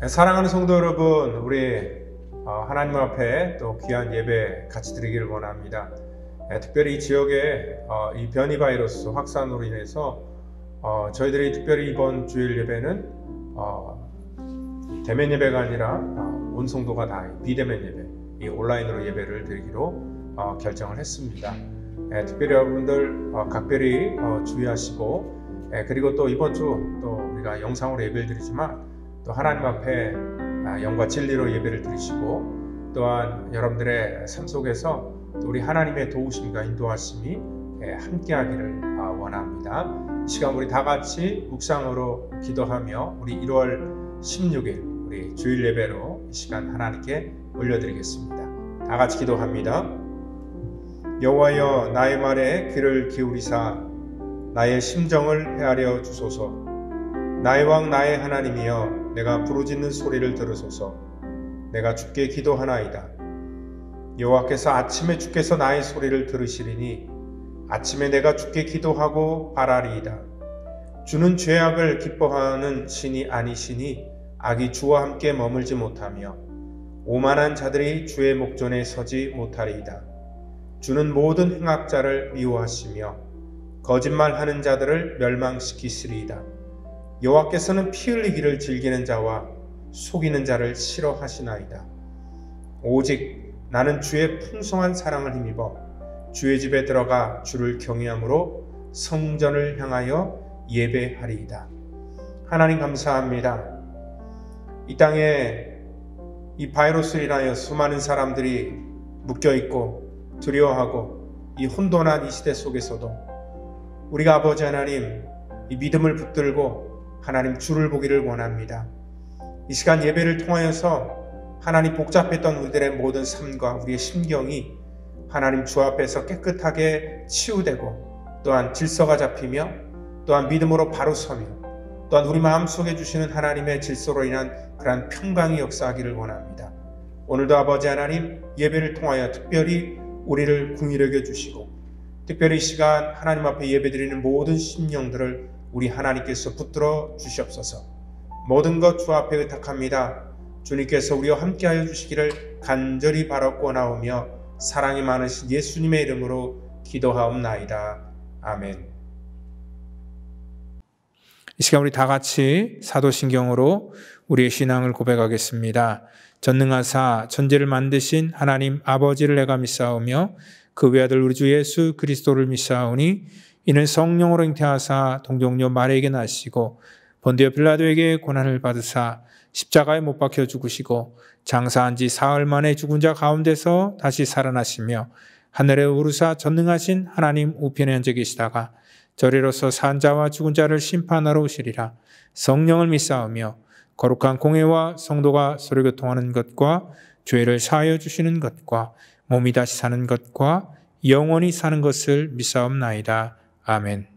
사랑하는 성도 여러분, 우리 하나님 앞에 또 귀한 예배 같이 드리기를 원합니다. 특별히 이 지역에 이 변이 바이러스 확산으로 인해서 저희들이 특별히 이번 주일 예배는 대면 예배가 아니라 온 성도가 다 비대면 예배, 이 온라인으로 예배를 드리기로 결정을 했습니다. 특별히 여러분들 각별히 주의하시고, 그리고 또 이번 주 또 우리가 영상으로 예배를 드리지만 또 하나님 앞에 영과 진리로 예배를 드리시고, 또한 여러분들의 삶 속에서 또 우리 하나님의 도우심과 인도하심이 함께하기를 원합니다. 이 시간 우리 다 같이 묵상으로 기도하며 우리 1월 16일 우리 주일 예배로 이 시간 하나님께 올려드리겠습니다. 다 같이 기도합니다. 여호와여, 나의 말에 귀를 기울이사 나의 심정을 헤아려 주소서. 나의 왕 나의 하나님이여, 내가 부르짖는 소리를 들으소서. 내가 주께 기도하나이다. 여호와께서 아침에 주께서 나의 소리를 들으시리니 아침에 내가 주께 기도하고 바라리이다. 주는 죄악을 기뻐하는 신이 아니시니 악이 주와 함께 머물지 못하며 오만한 자들이 주의 목전에 서지 못하리이다. 주는 모든 행악자를 미워하시며 거짓말하는 자들을 멸망시키시리이다. 여호와께서는 피 흘리기를 즐기는 자와 속이는 자를 싫어하시나이다. 오직 나는 주의 풍성한 사랑을 힘입어 주의 집에 들어가 주를 경외함으로 성전을 향하여 예배하리이다. 하나님 감사합니다. 이 땅에 이 바이러스로 인하여 수많은 사람들이 묶여있고 두려워하고 이 혼돈한 이 시대 속에서도 우리가 아버지 하나님 이 믿음을 붙들고 하나님 주를 보기를 원합니다. 이 시간 예배를 통하여서 하나님 복잡했던 우리들의 모든 삶과 우리의 심경이 하나님 주 앞에서 깨끗하게 치유되고, 또한 질서가 잡히며, 또한 믿음으로 바로 서며, 또한 우리 마음속에 주시는 하나님의 질서로 인한 그러한 평강이 역사하기를 원합니다. 오늘도 아버지 하나님 예배를 통하여 특별히 우리를 긍휼히 여겨 주시고, 특별히 이 시간 하나님 앞에 예배드리는 모든 심령들을 우리 하나님께서 붙들어 주시옵소서. 모든 것 주 앞에 의탁합니다. 주님께서 우리와 함께하여 주시기를 간절히 바라고나오며 사랑이 많으신 예수님의 이름으로 기도하옵나이다. 아멘. 이 시간 우리 다 같이 사도신경으로 우리의 신앙을 고백하겠습니다. 전능하사 천지를 만드신 하나님 아버지를 내가 믿사오며 그 외아들 우리 주 예수 그리스도를 믿사오니 이는 성령으로 잉태하사 동정녀 마리아에게 나시고 본디오 빌라도에게 고난을 받으사 십자가에 못 박혀 죽으시고 장사한 지 사흘 만에 죽은 자 가운데서 다시 살아나시며 하늘에 오르사 전능하신 하나님 우편에 앉아 계시다가 저리로서 산 자와 죽은 자를 심판하러 오시리라. 성령을 믿사오며 거룩한 공회와 성도가 서로 교통하는 것과 죄를 사하여 주시는 것과 몸이 다시 사는 것과 영원히 사는 것을 믿사옵나이다. 아멘.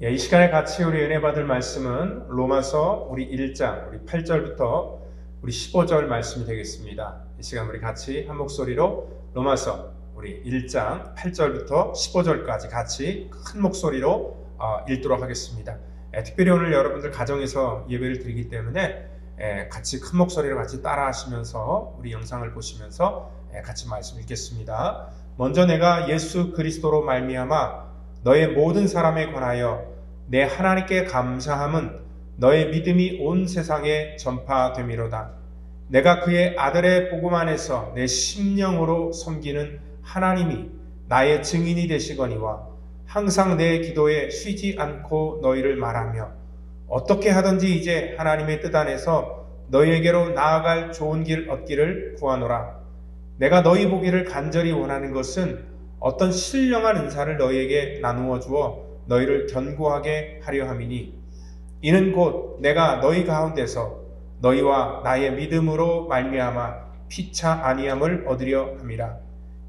이 시간에 같이 우리 은혜 받을 말씀은 로마서 우리 1장 우리 8절부터 우리 15절 말씀이 되겠습니다. 이 시간 우리 같이 한 목소리로 로마서 우리 1장 8절부터 15절까지 같이 큰 목소리로 읽도록 하겠습니다. 특별히 오늘 여러분들 가정에서 예배를 드리기 때문에 같이 큰 목소리로 같이 따라 하시면서 우리 영상을 보시면서 같이 말씀 읽겠습니다. 먼저 내가 예수 그리스도로 말미암아 너의 모든 사람에 관하여 내 하나님께 감사함은 너의 믿음이 온 세상에 전파됨이로다. 내가 그의 아들의 복음 안에서 내 심령으로 섬기는 하나님이 나의 증인이 되시거니와 항상 내 기도에 쉬지 않고 너희를 말하며 어떻게 하든지 이제 하나님의 뜻 안에서 너희에게로 나아갈 좋은 길 얻기를 구하노라. 내가 너희 보기를 간절히 원하는 것은 어떤 신령한 은사를 너희에게 나누어 주어 너희를 견고하게 하려 함이니 이는 곧 내가 너희 가운데서 너희와 나의 믿음으로 말미암아 피차 아니함을 얻으려 함이라.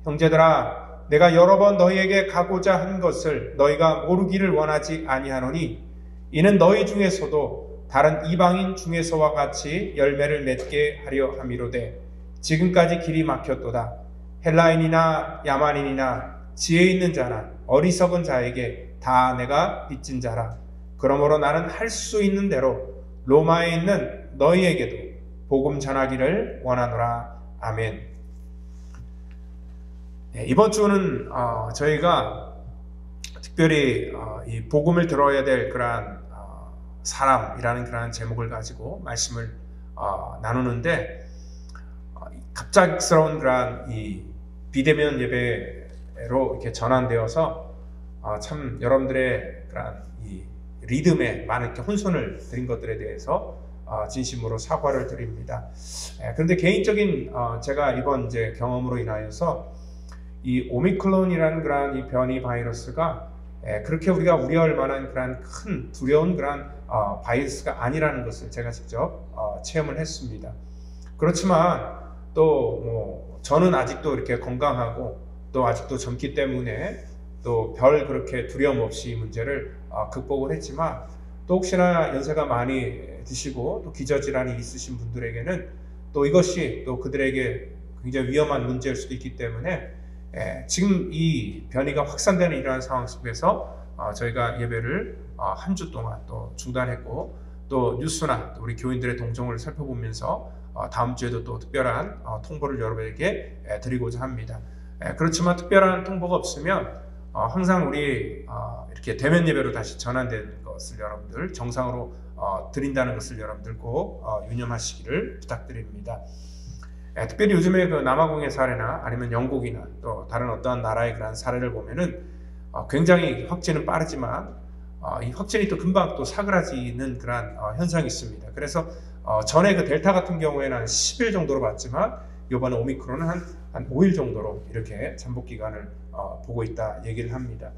형제들아, 내가 여러 번 너희에게 가고자 한 것을 너희가 모르기를 원하지 아니하노니 이는 너희 중에서도 다른 이방인 중에서와 같이 열매를 맺게 하려 함이로되 지금까지 길이 막혔도다. 헬라인이나 야만인이나 지혜 있는 자나 어리석은 자에게 다 내가 빚진 자라. 그러므로 나는 할 수 있는 대로 로마에 있는 너희에게도 복음 전하기를 원하노라. 아멘. 이번 주는 저희가 특별히 이 복음을 들어야 될 그러한 사람이라는 그러한 제목을 가지고 말씀을 나누는데 갑작스러운 그러한 이 비대면 예배로 이렇게 전환되어서 참 여러분들의 그러한 이 리듬에 많은 이렇게 혼선을 드린 것들에 대해서 진심으로 사과를 드립니다. 그런데 개인적인 제가 이번 이제 경험으로 인하여서 이 오미크론이라는 그러한 이 변이 바이러스가 그렇게 우리가 우려할 만한 그러한 큰 두려운 그러한 바이러스가 아니라는 것을 제가 직접 체험을 했습니다. 그렇지만 또 뭐 저는 아직도 이렇게 건강하고 또 아직도 젊기 때문에 또 별 그렇게 두려움 없이 이 문제를 극복을 했지만 또 혹시나 연세가 많이 드시고 또 기저질환이 있으신 분들에게는 또 이것이 또 그들에게 굉장히 위험한 문제일 수도 있기 때문에 지금 이 변이가 확산되는 이러한 상황 속에서 저희가 예배를 한 주 동안 또 중단했고 또 뉴스나 또 우리 교인들의 동정을 살펴보면서 다음 주에도 또 특별한 통보를 여러분에게 드리고자 합니다. 그렇지만 특별한 통보가 없으면 항상 우리 이렇게 대면 예배로 다시 전환되는 것을 여러분들 정상으로 드린다는 것을 여러분들 꼭 유념하시기를 부탁드립니다. 특별히 요즘에 그 남아공의 사례나 아니면 영국이나 또 다른 어떠한 나라의 그런 사례를 보면은 굉장히 확진은 빠르지만 이 확진이 또 금방 또 사그라지는 그런 현상이 있습니다. 그래서 전에 그 델타 같은 경우에는 한 10일 정도로 봤지만 이번에 오미크론은 한 5일 정도로 이렇게 잠복 기간을 보고 있다 얘기를 합니다.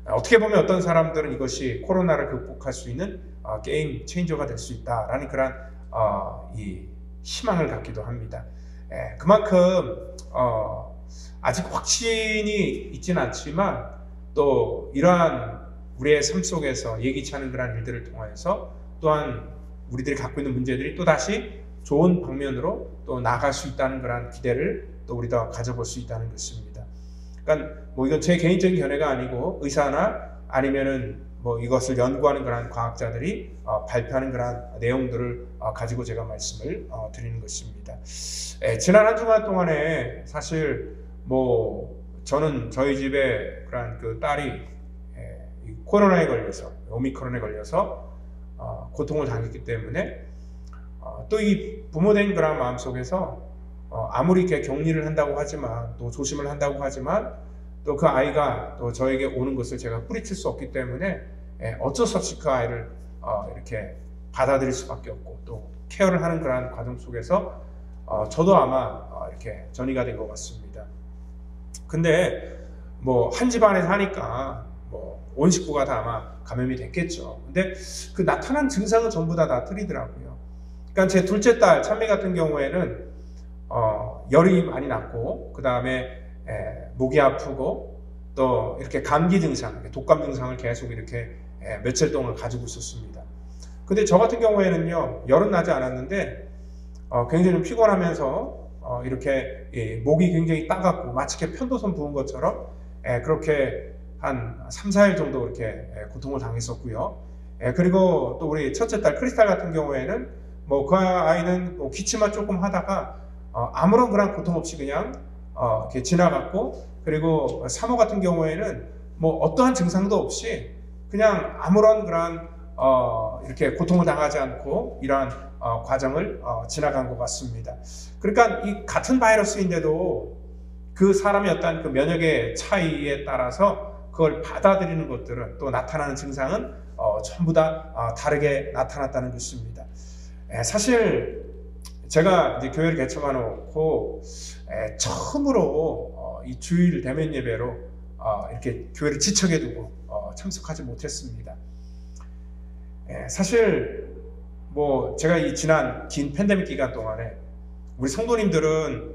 어떻게 보면 어떤 사람들은 이것이 코로나를 극복할 수 있는 게임 체인저가 될 수 있다라는 그런 이 희망을 갖기도 합니다. 그만큼 아직 확신이 있지는 않지만 또 이러한 우리의 삶 속에서 예기치 않은 그런 일들을 통해서 또한 우리들이 갖고 있는 문제들이 또다시 좋은 방면으로 또 나아갈 수 있다는 그런 기대를 또 우리가 가져볼 수 있다는 것입니다. 그러니까 뭐 이건 제 개인적인 견해가 아니고 의사나 아니면은 뭐 이것을 연구하는 그런 과학자들이 발표하는 그런 내용들을 가지고 제가 말씀을 드리는 것입니다. 지난 한 주간 동안에 사실 뭐 저는 저희 집에 그런 그 딸이 코로나에 걸려서 오미크론에 걸려서 고통을 당했기 때문에 또 이 부모된 그런 마음 속에서 아무리 이렇게 격리를 한다고 하지만 또 조심을 한다고 하지만 또 그 아이가 또 저에게 오는 것을 제가 뿌리칠 수 없기 때문에 어쩔 수 없이 그 아이를 이렇게 받아들일 수밖에 없고 또 케어를 하는 그런 과정 속에서 저도 아마 이렇게 전이가 된 것 같습니다. 근데 뭐 한 집안에서 하니까 뭐 온 식구가 다 아마 감염이 됐겠죠. 근데 그 나타난 증상은 전부 다 틀리더라고요. 그러니까 제 둘째 딸 찬미 같은 경우에는 열이 많이 났고 그 다음에 목이 아프고 또 이렇게 감기 증상, 독감 증상을 계속 이렇게 며칠 동안 가지고 있었습니다. 근데 저 같은 경우에는요, 열은 나지 않았는데 굉장히 좀 피곤하면서 이렇게 목이 굉장히 따갑고 마치 이렇게 편도선 부은 것처럼 그렇게 한 3, 4일 정도 이렇게 고통을 당했었고요. 그리고 또 우리 첫째 딸 크리스탈 같은 경우에는 뭐 그 아이는 뭐 기침만 조금 하다가 아무런 그런 고통 없이 그냥 이렇게 지나갔고, 그리고 사모 같은 경우에는 뭐 어떠한 증상도 없이 그냥 아무런 그런 이렇게 고통을 당하지 않고 이러한 과정을 지나간 것 같습니다. 그러니까 이 같은 바이러스인데도 그 사람의 어떤 그 면역의 차이에 따라서 그걸 받아들이는 것들은, 또 나타나는 증상은 전부 다 다르게 나타났다는 것입니다. 사실 제가 이제 교회를 개척해놓고 처음으로 이 주일 대면 예배로 이렇게 교회를 지척해 두고 참석하지 못했습니다. 사실 뭐 제가 이 지난 긴 팬데믹 기간 동안에 우리 성도님들은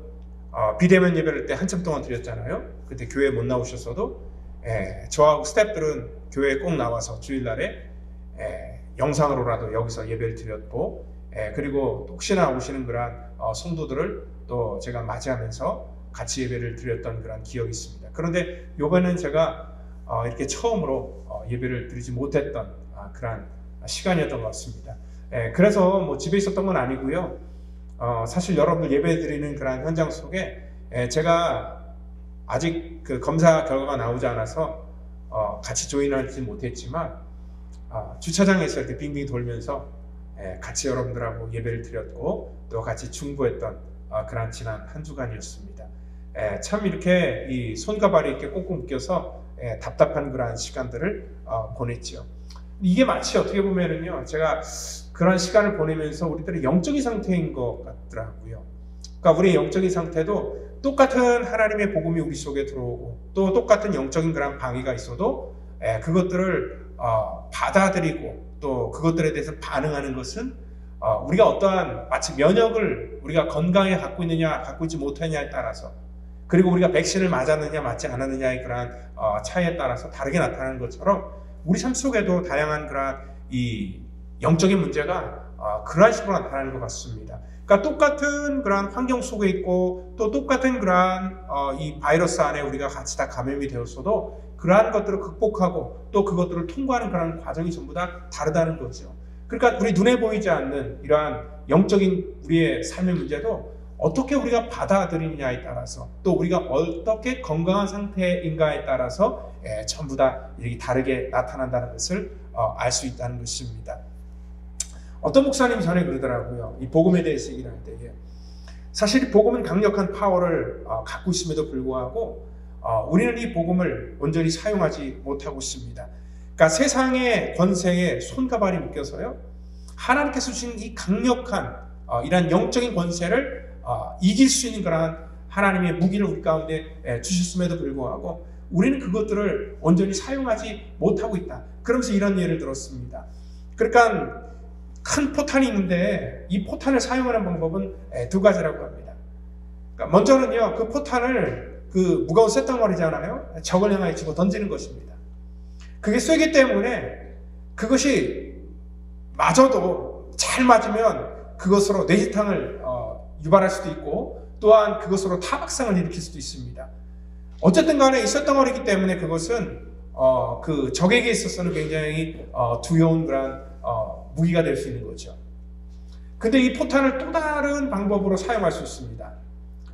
비대면 예배를 때 한참 동안 드렸잖아요. 그때 교회에 못 나오셨어도 저하고 스태프들은 교회에 꼭 나와서 주일날에 영상으로라도 여기서 예배를 드렸고, 그리고 혹시나 오시는 그런 성도들을 또 제가 맞이하면서 같이 예배를 드렸던 그런 기억이 있습니다. 그런데 이번에는 제가 이렇게 처음으로 예배를 드리지 못했던 그런 시간이었던 것 같습니다. 그래서 뭐 집에 있었던 건 아니고요. 사실 여러분들 예배 드리는 그런 현장 속에 제가 아직 그 검사 결과가 나오지 않아서 같이 조인하지 못했지만 주차장에서 이렇게 빙빙 돌면서 같이 여러분들하고 예배를 드렸고, 또 같이 중보했던 그런 지난 한 주간이었습니다. 참 이렇게 이 손과 발이 이렇게 꽁꽁 묶여서 답답한 그런 시간들을 보냈죠. 이게 마치 어떻게 보면은요, 제가 그런 시간을 보내면서 우리들의 영적인 상태인 것 같더라고요. 그러니까 우리의 영적인 상태도 똑같은 하나님의 복음이 우리 속에 들어오고, 또 똑같은 영적인 그런 방해가 있어도 그것들을 받아들이고, 또 그것들에 대해서 반응하는 것은 우리가 어떠한 마치 면역을 우리가 건강에 갖고 있느냐 갖고 있지 못하느냐에 따라서, 그리고 우리가 백신을 맞았느냐 맞지 않았느냐의 그런 차이에 따라서 다르게 나타나는 것처럼 우리 삶 속에도 다양한 그런 이 영적인 문제가 그러한 식으로 나타나는 것 같습니다. 그러니까 똑같은 그런 환경 속에 있고, 또 똑같은 그런 이 바이러스 안에 우리가 같이 다 감염이 되었어도 그러한 것들을 극복하고 또 그것들을 통과하는 그런 과정이 전부 다 다르다는 거죠. 그러니까 우리 눈에 보이지 않는 이러한 영적인 우리의 삶의 문제도 어떻게 우리가 받아들이느냐에 따라서, 또 우리가 어떻게 건강한 상태인가에 따라서 전부 다 이렇게 다르게 나타난다는 것을 알 수 있다는 것입니다. 어떤 목사님이 전에 그러더라고요. 이 복음에 대해서 얘기를 할 때에, 사실 복음은 강력한 파워를 갖고 있음에도 불구하고 우리는 이 복음을 온전히 사용하지 못하고 있습니다. 그러니까 세상의 권세에 손과 발이 묶여서요, 하나님께서 주신 이 강력한 이러한 영적인 권세를 이길 수 있는 그런 하나님의 무기를 우리 가운데 주셨음에도 불구하고 우리는 그것들을 온전히 사용하지 못하고 있다. 그러면서 이런 예를 들었습니다. 그러니까 큰 포탄이 있는데 이 포탄을 사용하는 방법은 두 가지라고 합니다. 그러니까 먼저는요, 그 포탄을 그 무거운 쇳덩어리잖아요. 적을 향하여 집어 던지는 것입니다. 그게 쇠기 때문에 그것이 맞아도 잘 맞으면 그것으로 뇌지탕을 유발할 수도 있고, 또한 그것으로 타박상을 일으킬 수도 있습니다. 어쨌든 간에 이 쇳덩어리이기 때문에 그것은 그 적에게 있어서는 굉장히 두려운 그런 무기가 될 수 있는 거죠. 근데 이 포탄을 또 다른 방법으로 사용할 수 있습니다.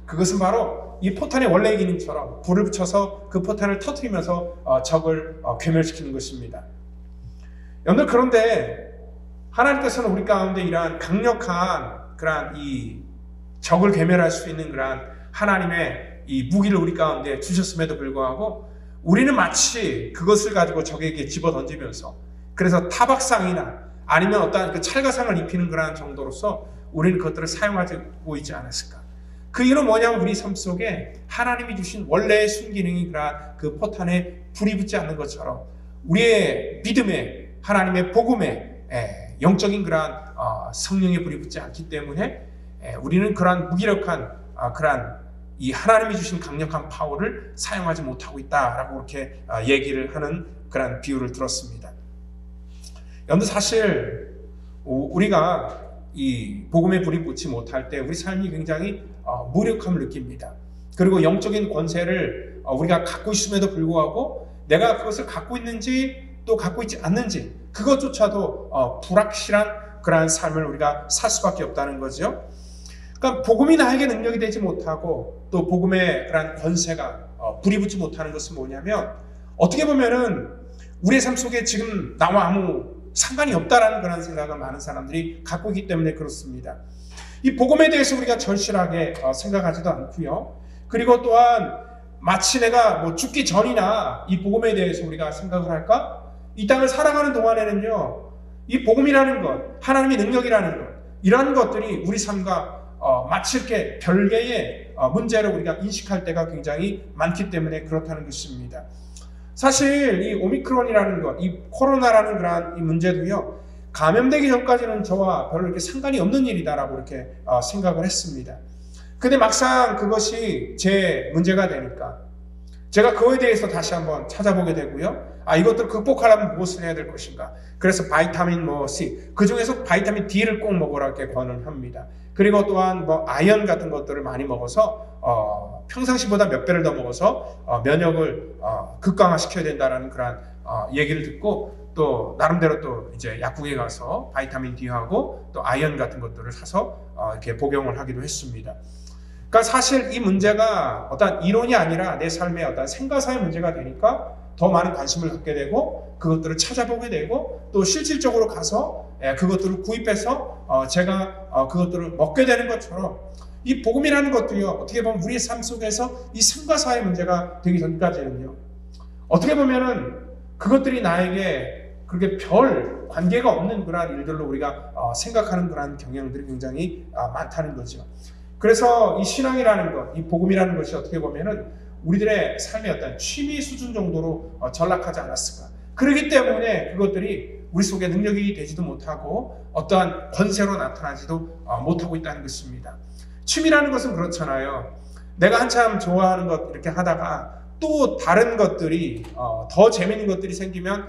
그것은 바로 이 포탄의 원래 기능처럼 불을 붙여서 그 포탄을 터뜨리면서 적을 괴멸시키는 것입니다. 여러분들, 그런데 하나님께서는 우리 가운데 이러한 강력한 그러한 이 적을 괴멸할 수 있는 그러한 하나님의 이 무기를 우리 가운데 주셨음에도 불구하고 우리는 마치 그것을 가지고 적에게 집어 던지면서, 그래서 타박상이나 아니면 어떠한 그 찰가상을 입히는 그러한 정도로서 우리는 그것들을 사용하고 있지 않았을까. 그 이유는 뭐냐면 우리 삶 속에 하나님이 주신 원래의 순기능이 그러한 그 포탄에 불이 붙지 않는 것처럼 우리의 믿음에, 하나님의 복음에 영적인 그러한 성령의 불이 붙지 않기 때문에 우리는 그러한 무기력한 그러한 이 하나님이 주신 강력한 파워를 사용하지 못하고 있다라고 이렇게 얘기를 하는 그러한 비유를 들었습니다. 여러분들 사실 우리가 이 복음의 불이 붙지 못할 때 우리 삶이 굉장히 무력함을 느낍니다. 그리고 영적인 권세를 우리가 갖고 있음에도 불구하고 내가 그것을 갖고 있는지 또 갖고 있지 않는지 그것조차도 불확실한 그러한 삶을 우리가 살 수밖에 없다는 거죠. 그러니까 복음이 나에게 능력이 되지 못하고 또 복음의 그러한 권세가 불이 붙지 못하는 것은 뭐냐면 어떻게 보면은 우리의 삶 속에 지금 나와 아무 상관이 없다라는 그런 생각을 많은 사람들이 갖고 있기 때문에 그렇습니다. 이 복음에 대해서 우리가 절실하게 생각하지도 않고요. 그리고 또한 마치 내가 뭐 죽기 전이나 이 복음에 대해서 우리가 생각을 할까? 이 땅을 살아가는 동안에는요, 이 복음이라는 것, 하나님의 능력이라는 것, 이러한 것들이 우리 삶과 마치 이렇게 별개의 문제를 우리가 인식할 때가 굉장히 많기 때문에 그렇다는 것입니다. 사실 이 오미크론이라는 것, 이 코로나라는 그런 이 문제도요, 감염되기 전까지는 저와 별로 이렇게 상관이 없는 일이다라고 이렇게 생각을 했습니다. 근데 막상 그것이 제 문제가 되니까 제가 그거에 대해서 다시 한번 찾아보게 되고요. 이것들을 극복하려면 무엇을 해야 될 것인가. 그래서 바이타민 C, 그 중에서 바이타민 D를 꼭 먹으라 이렇게 권합니다. 그리고 또한 아연 같은 것들을 많이 먹어서 평상시보다 몇 배를 더 먹어서 면역을 극강화시켜야 된다라는 그런 얘기를 듣고 또 나름대로 또 이제 약국에 가서 바이타민 D하고 또 아연 같은 것들을 사서 이렇게 복용을 하기도 했습니다. 그러니까 사실 이 문제가 어떤 이론이 아니라 내 삶의 어떤 생과사의 문제가 되니까 더 많은 관심을 갖게 되고 그것들을 찾아보게 되고 또 실질적으로 가서 그것들을 구입해서 제가 그것들을 먹게 되는 것처럼 이 복음이라는 것도요, 어떻게 보면 우리의 삶 속에서 이 생과사의 문제가 되기 전까지는요, 어떻게 보면은 그것들이 나에게 그렇게 별 관계가 없는 그러한 일들로 우리가 생각하는 그러한 경향들이 굉장히 많다는 거죠. 그래서 이 신앙이라는 것, 이 복음이라는 것이 어떻게 보면은 우리들의 삶의 어떤 취미 수준 정도로 전락하지 않았을까. 그렇기 때문에 그것들이 우리 속에 능력이 되지도 못하고 어떠한 권세로 나타나지도 못하고 있다는 것입니다. 취미라는 것은 그렇잖아요. 내가 한참 좋아하는 것 이렇게 하다가 또 다른 것들이 더 재미있는 것들이 생기면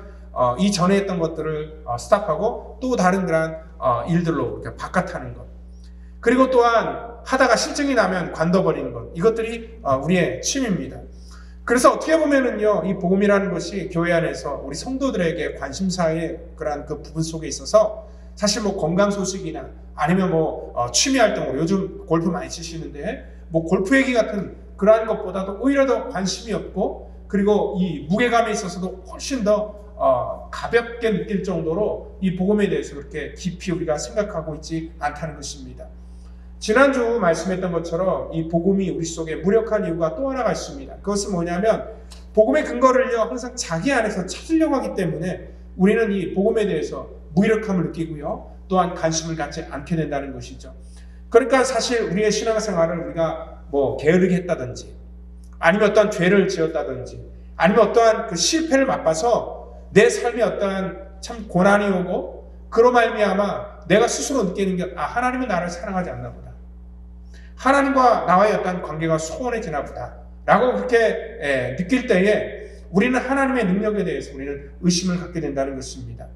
이전에 했던 것들을 스탑하고 또 다른 그런 일들로 이렇게 바깥하는 것. 그리고 또한 하다가 실증이 나면 관둬버리는 것. 이것들이 우리의 취미입니다. 그래서 어떻게 보면은요, 이 복음이라는 것이 교회 안에서 우리 성도들에게 관심사의 그러한 그 부분 속에 있어서 사실 건강 소식이나 아니면 취미 활동으로 요즘 골프 많이 치시는데 골프 얘기 같은 그러한 것보다도 오히려 더 관심이 없고 그리고 이 무게감에 있어서도 훨씬 더 가볍게 느낄 정도로 이 복음에 대해서 그렇게 깊이 우리가 생각하고 있지 않다는 것입니다. 지난주 말씀했던 것처럼 이 복음이 우리 속에 무력한 이유가 또 하나가 있습니다. 그것은 뭐냐면 복음의 근거를요, 항상 자기 안에서 찾으려고 하기 때문에 우리는 이 복음에 대해서 무력함을 느끼고요, 또한 관심을 갖지 않게 된다는 것이죠. 그러니까 사실 우리의 신앙생활을 우리가 게으르게 했다든지 아니면 어떠한 죄를 지었다든지 아니면 어떠한 그 실패를 맛봐서 내 삶에 어떠한 참 고난이 오고 그로 말미암아 내가 스스로 느끼는 게 하나님은 나를 사랑하지 않나 보다. 하나님과 나와의 어떤 관계가 소원해지나 보다. 라고 그렇게 느낄 때에 우리는 하나님의 능력에 대해서 우리는 의심을 갖게 된다는 것입니다.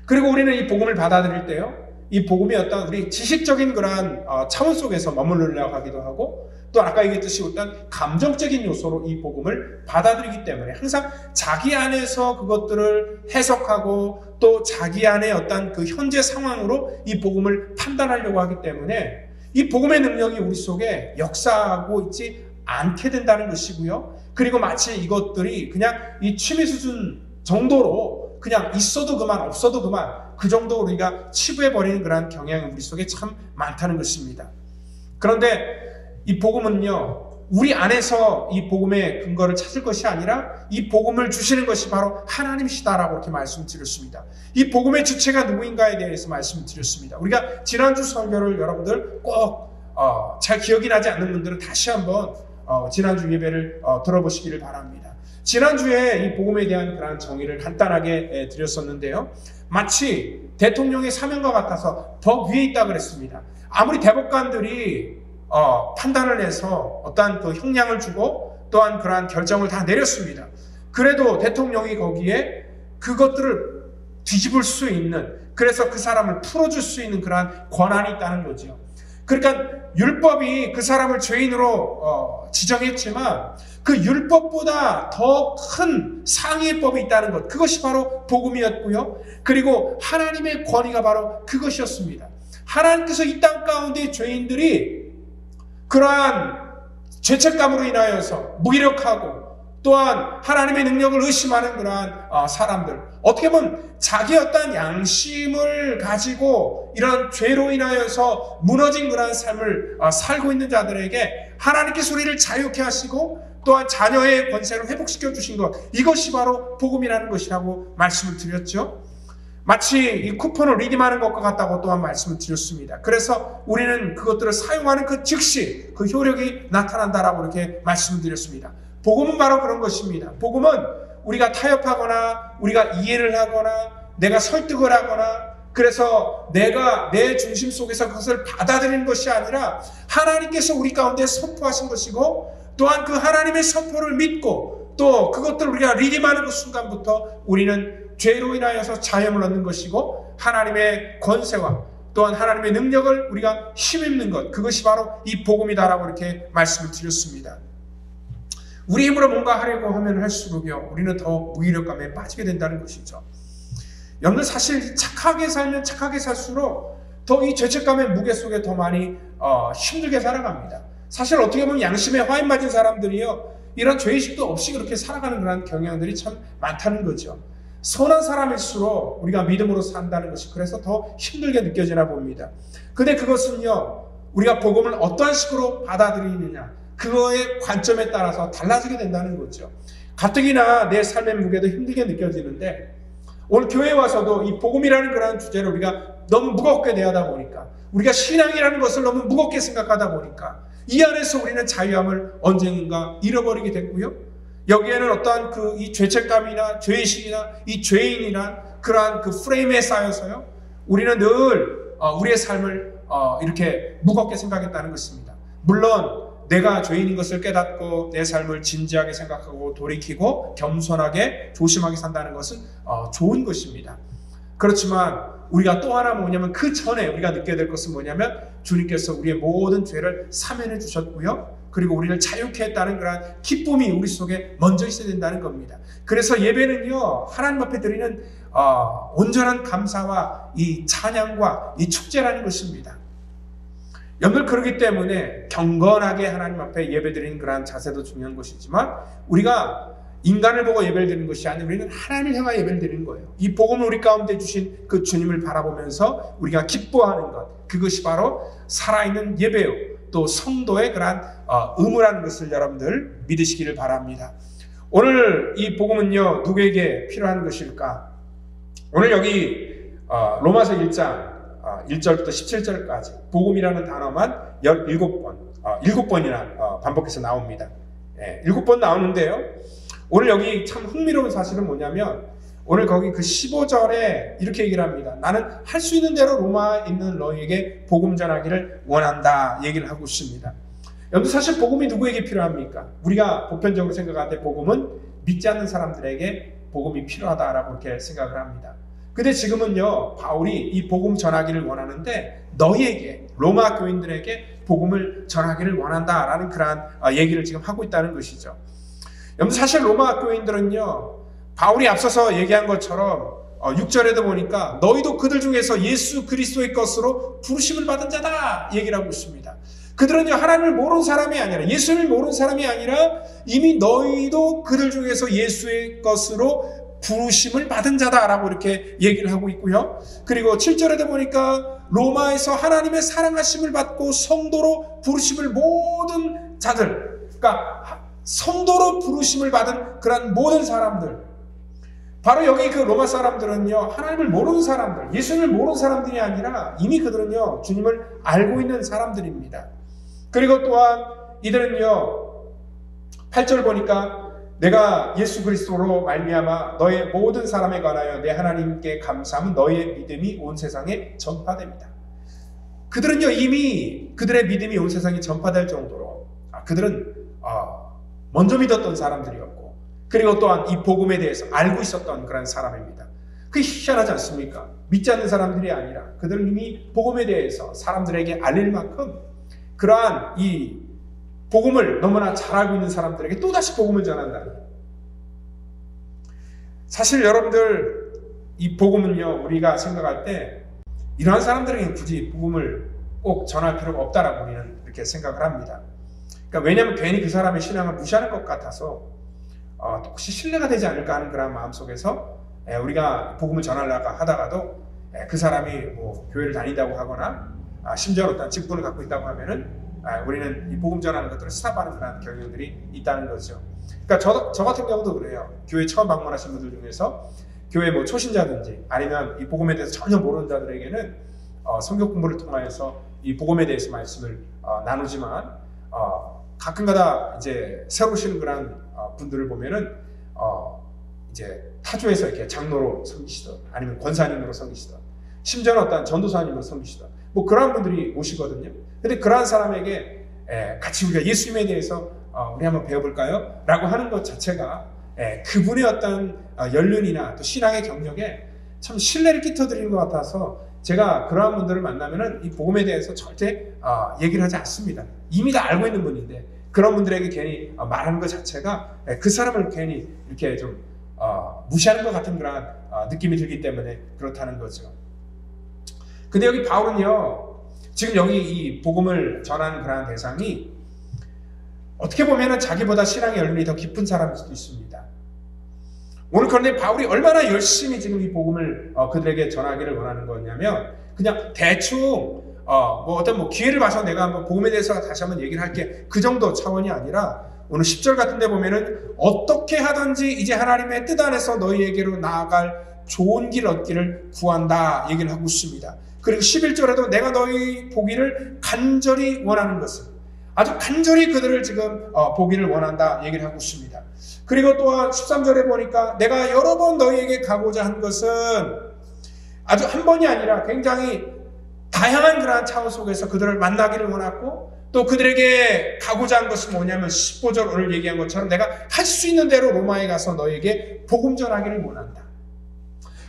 그리고 우리는 이 복음을 받아들일 때요, 이 복음이 어떤 우리 지식적인 그러한 차원 속에서 머무르려고 하기도 하고 또 아까 얘기했듯이 어떤 감정적인 요소로 이 복음을 받아들이기 때문에 항상 자기 안에서 그것들을 해석하고 또 자기 안에 어떤 그 현재 상황으로 이 복음을 판단하려고 하기 때문에 이 복음의 능력이 우리 속에 역사하고 있지 않게 된다는 것이고요. 그리고 마치 이것들이 그냥 이 취미 수준 정도로 그냥 있어도 그만 없어도 그만 그 정도로 우리가 치부해버리는 그런 경향이 우리 속에 참 많다는 것입니다. 그런데 이 복음은요, 우리 안에서 이 복음의 근거를 찾을 것이 아니라 이 복음을 주시는 것이 바로 하나님이시다라고 이렇게 말씀드렸습니다. 이 복음의 주체가 누구인가에 대해서 말씀드렸습니다. 우리가 지난주 설교를 여러분들 꼭 잘 기억이 나지 않는 분들은 다시 한번 지난주 예배를 들어보시기를 바랍니다. 지난주에 이 복음에 대한 그런 정의를 간단하게 드렸었는데요. 마치 대통령의 사명과 같아서 더 위에 있다 그랬습니다. 아무리 대법관들이 판단을 해서 어떠한 그 형량을 주고 또한 그러한 결정을 다 내렸습니다. 그래도 대통령이 거기에 그것들을 뒤집을 수 있는, 그래서 그 사람을 풀어줄 수 있는 그러한 권한이 있다는 거죠. 그러니까 율법이 그 사람을 죄인으로 지정했지만 그 율법보다 더 큰 상위의 법이 있다는 것, 그것이 바로 복음이었고요. 그리고 하나님의 권위가 바로 그것이었습니다. 하나님께서 이 땅 가운데 죄인들이 그러한 죄책감으로 인하여서 무기력하고 또한 하나님의 능력을 의심하는 그러한 사람들, 어떻게 보면 자기 어떤 양심을 가지고 이런 죄로 인하여서 무너진 그러한 삶을 살고 있는 자들에게 하나님께서 우리를 자유케 하시고 또한 자녀의 권세를 회복시켜 주신 것, 이것이 바로 복음이라는 것이라고 말씀을 드렸죠. 마치 이 쿠폰을 리딤하는 것과 같다고 또한 말씀을 드렸습니다. 그래서 우리는 그것들을 사용하는 그 즉시 그 효력이 나타난다라고 이렇게 말씀을 드렸습니다. 복음은 바로 그런 것입니다. 복음은 우리가 타협하거나 우리가 이해를 하거나 내가 설득을 하거나 그래서 내가 내 중심 속에서 그것을 받아들이는 것이 아니라 하나님께서 우리 가운데 선포하신 것이고 또한 그 하나님의 선포를 믿고 또 그것들을 우리가 리딤하는 그 순간부터 우리는 죄로 인하여서 자유를 얻는 것이고 하나님의 권세와 또한 하나님의 능력을 우리가 힘입는 것, 그것이 바로 이 복음이다라고 이렇게 말씀을 드렸습니다. 우리 힘으로 뭔가 하려고 하면 할수록요, 우리는 더 무기력감에 빠지게 된다는 것이죠. 여러분들 사실 착하게 살면 착하게 살수록 더 이 죄책감의 무게 속에 더 많이 힘들게 살아갑니다. 사실 어떻게 보면 양심에 화인 맞은 사람들이요, 이런 죄의식도 없이 그렇게 살아가는 그런 경향들이 참 많다는 거죠. 선한 사람일수록 우리가 믿음으로 산다는 것이 그래서 더 힘들게 느껴지나 봅니다. 근데 그것은요, 우리가 복음을 어떠한 식으로 받아들이느냐, 그거의 관점에 따라서 달라지게 된다는 거죠. 가뜩이나 내 삶의 무게도 힘들게 느껴지는데 오늘 교회에 와서도 이 복음이라는 그런 주제를 우리가 너무 무겁게 대하다 보니까, 우리가 신앙이라는 것을 너무 무겁게 생각하다 보니까 이 안에서 우리는 자유함을 언젠가 잃어버리게 됐고요. 여기에는 어떠한 이 죄책감이나 죄의식이나 이 죄인이란 그러한 그 프레임에 쌓여서요, 우리는 늘 우리의 삶을 이렇게 무겁게 생각했다는 것입니다. 물론 내가 죄인인 것을 깨닫고 내 삶을 진지하게 생각하고 돌이키고 겸손하게 조심하게 산다는 것은 좋은 것입니다. 그렇지만 우리가 또 하나 뭐냐면 그 전에 우리가 느껴야 될 것은 뭐냐면 주님께서 우리의 모든 죄를 사면해 주셨고요. 그리고 우리를 자유케 했다는 그런 기쁨이 우리 속에 먼저 있어야 된다는 겁니다. 그래서 예배는요, 하나님 앞에 드리는 온전한 감사와 이 찬양과 이 축제라는 것입니다. 여러분들 그렇기 때문에 경건하게 하나님 앞에 예배드리는 그러한 자세도 중요한 것이지만 우리가 인간을 보고 예배를 드리는 것이 아니라 우리는 하나님을 향하여 예배를 드리는 거예요. 이 복음을 우리 가운데 주신 그 주님을 바라보면서 우리가 기뻐하는 것, 그것이 바로 살아있는 예배요, 또 성도의 그러한 의무라는 것을 여러분들 믿으시기를 바랍니다. 오늘 이 복음은요, 누구에게 필요한 것일까? 오늘 여기 로마서 1장 1절부터 17절까지 복음이라는 단어만 7번이나 반복해서 나옵니다. 7번 나오는데요, 오늘 여기 참 흥미로운 사실은 뭐냐면 오늘 거기 그 15절에 이렇게 얘기를 합니다. 나는 할 수 있는 대로 로마에 있는 너희에게 복음 전하기를 원한다 얘기를 하고 있습니다. 여러분 사실 복음이 누구에게 필요합니까? 우리가 보편적으로 생각할 때 복음은 믿지 않는 사람들에게 복음이 필요하다라고 이렇게 생각을 합니다. 근데 지금은요, 바울이 이 복음 전하기를 원하는데 너희에게, 로마 교인들에게 복음을 전하기를 원한다라는 그러한 얘기를 지금 하고 있다는 것이죠. 여러분 사실 로마 교인들은요, 바울이 앞서서 얘기한 것처럼 6절에도 보니까 너희도 그들 중에서 예수 그리스도의 것으로 부르심을 받은 자다 얘기를 하고 있습니다. 그들은요, 하나님을 모르는 사람이 아니라, 예수를 모르는 사람이 아니라 이미 너희도 그들 중에서 예수의 것으로 부르심을 받은 자다라고 이렇게 얘기를 하고 있고요. 그리고 7절에도 보니까 로마에서 하나님의 사랑하심을 받고 성도로 부르심을 모든 자들, 그러니까 성도로 부르심을 받은 그런 모든 사람들, 바로 여기 그 로마 사람들은요, 하나님을 모르는 사람들, 예수를 모르는 사람들이 아니라 이미 그들은요, 주님을 알고 있는 사람들입니다. 그리고 또한 이들은요, 8절 보니까 내가 예수 그리스도로 말미암아 너의 모든 사람에 관하여 내 하나님께 감사하면 너의 믿음이 온 세상에 전파됩니다. 그들은요, 이미 그들의 믿음이 온 세상에 전파될 정도로 그들은 먼저 믿었던 사람들이었고, 그리고 또한 이 복음에 대해서 알고 있었던 그런 사람입니다. 그게 희한하지 않습니까? 믿지 않는 사람들이 아니라 그들은 이미 복음에 대해서 사람들에게 알릴 만큼 그러한 이 복음을 너무나 잘 알고 있는 사람들에게 또다시 복음을 전한다니. 사실 여러분들 이 복음은요, 우리가 생각할 때 이러한 사람들에게 굳이 복음을 꼭 전할 필요가 없다라고 우리는 이렇게 생각을 합니다. 그러니까 왜냐하면 괜히 그 사람의 신앙을 무시하는 것 같아서 혹시 신뢰가 되지 않을까 하는 그런 마음 속에서 우리가 복음을 전하려고 하다가도 그 사람이 뭐 교회를 다닌다고 하거나 심지어 어떤 직분을 갖고 있다고 하면은 우리는 이 복음 전하는 것들을 스탑하는 그런 경향들이 있다는 거죠. 그러니까 저 같은 경우도 그래요. 교회 처음 방문하신 분들 중에서 교회 뭐 초신자든지 아니면 이 복음에 대해서 전혀 모르는 자들에게는 성경 공부를 통하여서 이 복음에 대해서 말씀을 나누지만 가끔가다 이제 새로 오시는 그런 분들을 보면은 이제 타주에서 이렇게 장로로 섬기시던 아니면 권사님으로 섬기시던 심지어는 어떤 전도사님으로 섬기시던 뭐 그런 분들이 오시거든요. 근데 그러한 사람에게 같이 우리가 예수님에 대해서 우리 한번 배워볼까요? 라고 하는 것 자체가 그분의 어떤 연륜이나 또 신앙의 경력에 참 신뢰를 끼쳐드리는 것 같아서 제가 그러한 분들을 만나면은 이 복음에 대해서 절대 얘기를 하지 않습니다. 이미 다 알고 있는 분인데 그런 분들에게 괜히 말하는 것 자체가 그 사람을 괜히 이렇게 좀 무시하는 것 같은 그런 느낌이 들기 때문에 그렇다는 거죠. 근데 여기 바울은요, 지금 여기 이 복음을 전하는 그러한 대상이 어떻게 보면은 자기보다 신앙의 연륜이 더 깊은 사람일 수도 있습니다. 오늘 그런데 바울이 얼마나 열심히 지금 이 복음을 그들에게 전하기를 원하는 거냐면 그냥 대충 뭐 어떤 뭐 기회를 봐서 내가 한번 복음에 대해서 다시 한번 얘기를 할게 그 정도 차원이 아니라 오늘 10절 같은 데 보면은 어떻게 하든지 이제 하나님의 뜻 안에서 너희에게로 나아갈 좋은 길 얻기를 구한다 얘기를 하고 있습니다. 그리고 11절에도 내가 너희 보기를 간절히 원하는 것을 아주 간절히 그들을 지금 보기를 원한다 얘기를 하고 있습니다. 그리고 또한 13절에 보니까 내가 여러 번 너희에게 가고자 한 것은 아주 한 번이 아니라 굉장히 다양한 그러한 차원 속에서 그들을 만나기를 원했고 또 그들에게 가고자 한 것은 뭐냐면 15절 오늘 얘기한 것처럼 내가 할 수 있는 대로 로마에 가서 너에게 복음 전하기를 원한다.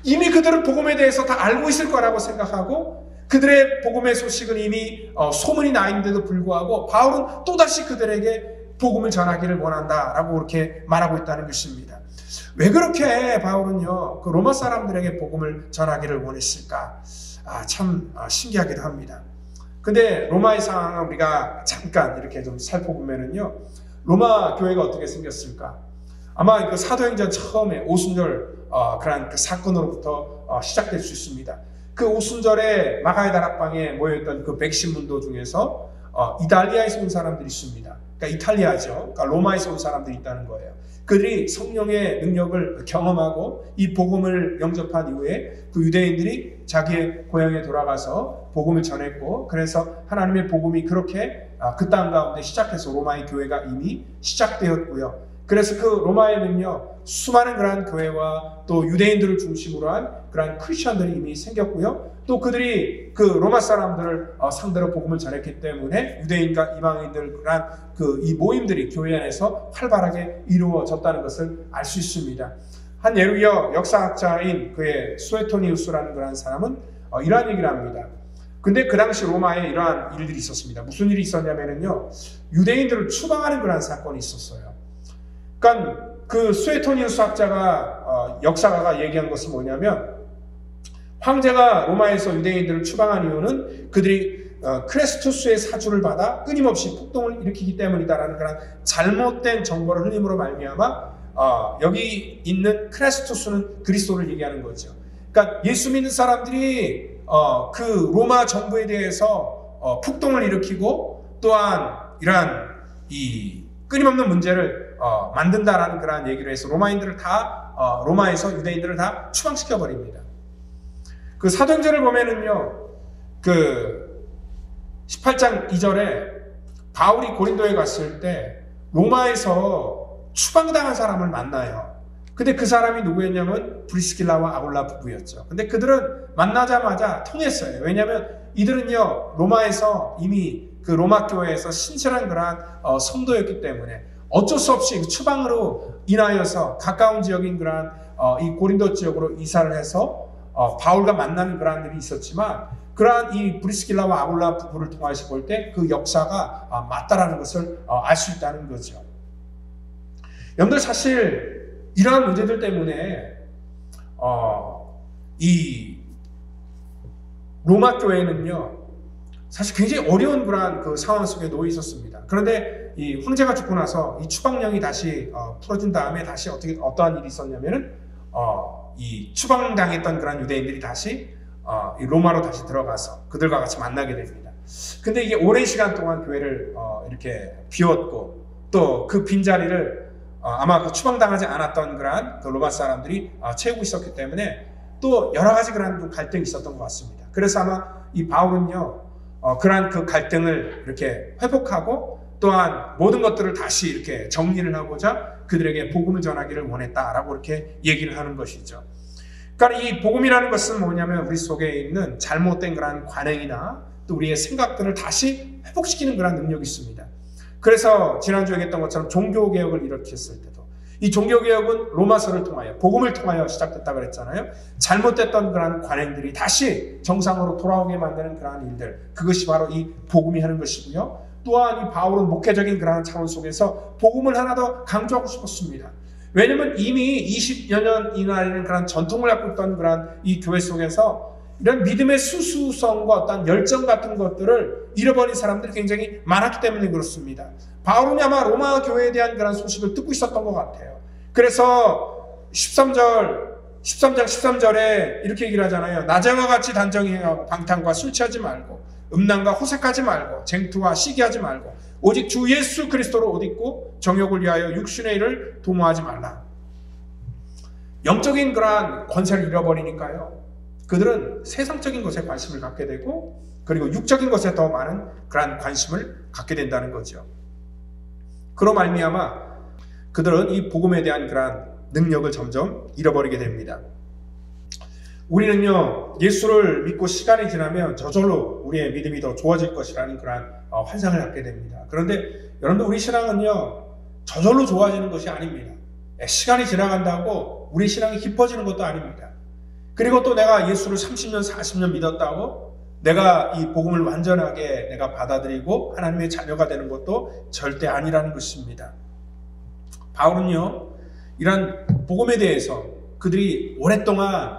이미 그들은 복음에 대해서 다 알고 있을 거라고 생각하고 그들의 복음의 소식은 이미 소문이 나 있는데도 불구하고 바울은 또다시 그들에게 복음을 전하기를 원한다라고 그렇게 말하고 있다는 것입니다. 왜 그렇게 바울은요 그 로마 사람들에게 복음을 전하기를 원했을까? 참 신기하기도 합니다. 근데 로마의 상황을 우리가 잠깐 이렇게 좀 살펴보면은요 로마 교회가 어떻게 생겼을까? 아마 그 사도행전 처음에 오순절 그런 그 사건으로부터 시작될 수 있습니다. 그 오순절에 마가의 다락방에 모여있던 그 백신문도 중에서 이탈리아에서 온 사람들이 있습니다. 그러니까 이탈리아죠. 그러니까 로마에서 온 사람들이 있다는 거예요. 그들이 성령의 능력을 경험하고 이 복음을 영접한 이후에 그 유대인들이 자기의 고향에 돌아가서 복음을 전했고 그래서 하나님의 복음이 그렇게 그 땅 가운데 시작해서 로마의 교회가 이미 시작되었고요. 그래서 그 로마에는요 수많은 그러한 교회와 또 유대인들을 중심으로 한 그러한 크리스천들이 이미 생겼고요. 또 그들이 그 로마 사람들을 상대로 복음을 전했기 때문에 유대인과 이방인들 그러한 그 이 모임들이 교회 안에서 활발하게 이루어졌다는 것을 알 수 있습니다. 한 예루여 역사학자인 그의 수에토니우스라는 그러한 사람은 이러한 얘기를 합니다. 근데 그 당시 로마에 이러한 일들이 있었습니다. 무슨 일이 있었냐면요 유대인들을 추방하는 그러한 사건이 있었어요. 그러니까 그 수에토니우스 학자가 역사가가 얘기한 것은 뭐냐면 황제가 로마에서 유대인들을 추방한 이유는 그들이 크레스투스의 사주를 받아 끊임없이 폭동을 일으키기 때문이다라는 그런 잘못된 정보를 흘림으로 말미암아 여기 있는 크레스투스는 그리스도를 얘기하는 거죠. 그러니까 예수 믿는 사람들이 그 로마 정부에 대해서 폭동을 일으키고 또한 이러한 이 끊임없는 문제를 만든다라는 그런 얘기를 해서 로마인들을 다 로마에서 유대인들을 다 추방시켜 버립니다. 그 사도행전을 보면은요, 그 18장 2절에 바울이 고린도에 갔을 때 로마에서 추방당한 사람을 만나요. 근데 그 사람이 누구였냐면 브리스길라와 아굴라 부부였죠. 근데 그들은 만나자마자 통했어요. 왜냐하면 이들은요 로마에서 이미 그 로마 교회에서 신실한 그러한 성도였기 때문에 어쩔 수 없이 추방으로 인하여서 가까운 지역인 그러한 이 고린도 지역으로 이사를 해서 바울과 만나는 그러한 일이 있었지만 그러한 이 브리스길라와 아굴라 부부를 통해서 볼 때 그 역사가 맞다라는 것을 알 수 있다는 거죠. 여러분들 사실 이러한 문제들 때문에 이 로마 교회는요 사실 굉장히 어려운 그러한 그 상황 속에 놓여 있었습니다. 그런데 이 황제가 죽고 나서 이 추방령이 다시 풀어진 다음에 다시 어떠한 일이 있었냐면은 이 추방당했던 그런 유대인들이 다시 이 로마로 다시 들어가서 그들과 같이 만나게 됩니다. 근데 이게 오랜 시간 동안 교회를 이렇게 비웠고 또 그 빈자리를 아마 그 추방당하지 않았던 그러한 그 로마 사람들이 채우고 있었기 때문에 또 여러 가지 그런 갈등이 있었던 것 같습니다. 그래서 아마 이 바울은요 그러한 그 갈등을 이렇게 회복하고 또한 모든 것들을 다시 이렇게 정리를 하고자 그들에게 복음을 전하기를 원했다라고 이렇게 얘기를 하는 것이죠. 그러니까 이 복음이라는 것은 뭐냐면 우리 속에 있는 잘못된 그런 관행이나 또 우리의 생각들을 다시 회복시키는 그런 능력이 있습니다. 그래서 지난주에 얘기했던 것처럼 종교개혁을 일으켰을 때도 이 종교개혁은 로마서를 통하여 복음을 통하여 시작됐다고 그랬잖아요. 잘못됐던 그런 관행들이 다시 정상으로 돌아오게 만드는 그러한 일들, 그것이 바로 이 복음이 하는 것이고요. 또한 이 바울은 목회적인 그러한 차원 속에서 복음을 하나 더 강조하고 싶었습니다. 왜냐하면 이미 20여 년 이나리는 그런 전통을 갖고 있던 그런 이 교회 속에서 이런 믿음의 수수성과 어떤 열정 같은 것들을 잃어버린 사람들이 굉장히 많았기 때문에 그렇습니다. 바울은 아마 로마 교회에 대한 그런 소식을 듣고 있었던 것 같아요. 그래서 13장 13절에 이렇게 얘기를 하잖아요. 낮에와 같이 단정히 행하고 방탕과 술 취하지 말고 음란과 호색하지 말고 쟁투와 시기하지 말고 오직 주 예수 그리스도를 옷 입고 정욕을 위하여 육신의 일을 도모하지 말라. 영적인 그러한 권세를 잃어버리니까요. 그들은 세상적인 것에 관심을 갖게 되고 그리고 육적인 것에 더 많은 그러한 관심을 갖게 된다는 거죠. 그로 말미암아 그들은 이 복음에 대한 그러한 능력을 점점 잃어버리게 됩니다. 우리는요 예수를 믿고 시간이 지나면 저절로 우리의 믿음이 더 좋아질 것이라는 그러한 환상을 갖게 됩니다. 그런데 여러분들 우리 신앙은요 저절로 좋아지는 것이 아닙니다. 시간이 지나간다고 우리 신앙이 깊어지는 것도 아닙니다. 그리고 또 내가 예수를 30년 40년 믿었다고 내가 이 복음을 완전하게 내가 받아들이고 하나님의 자녀가 되는 것도 절대 아니라는 것입니다. 바울은요 이런 복음에 대해서 그들이 오랫동안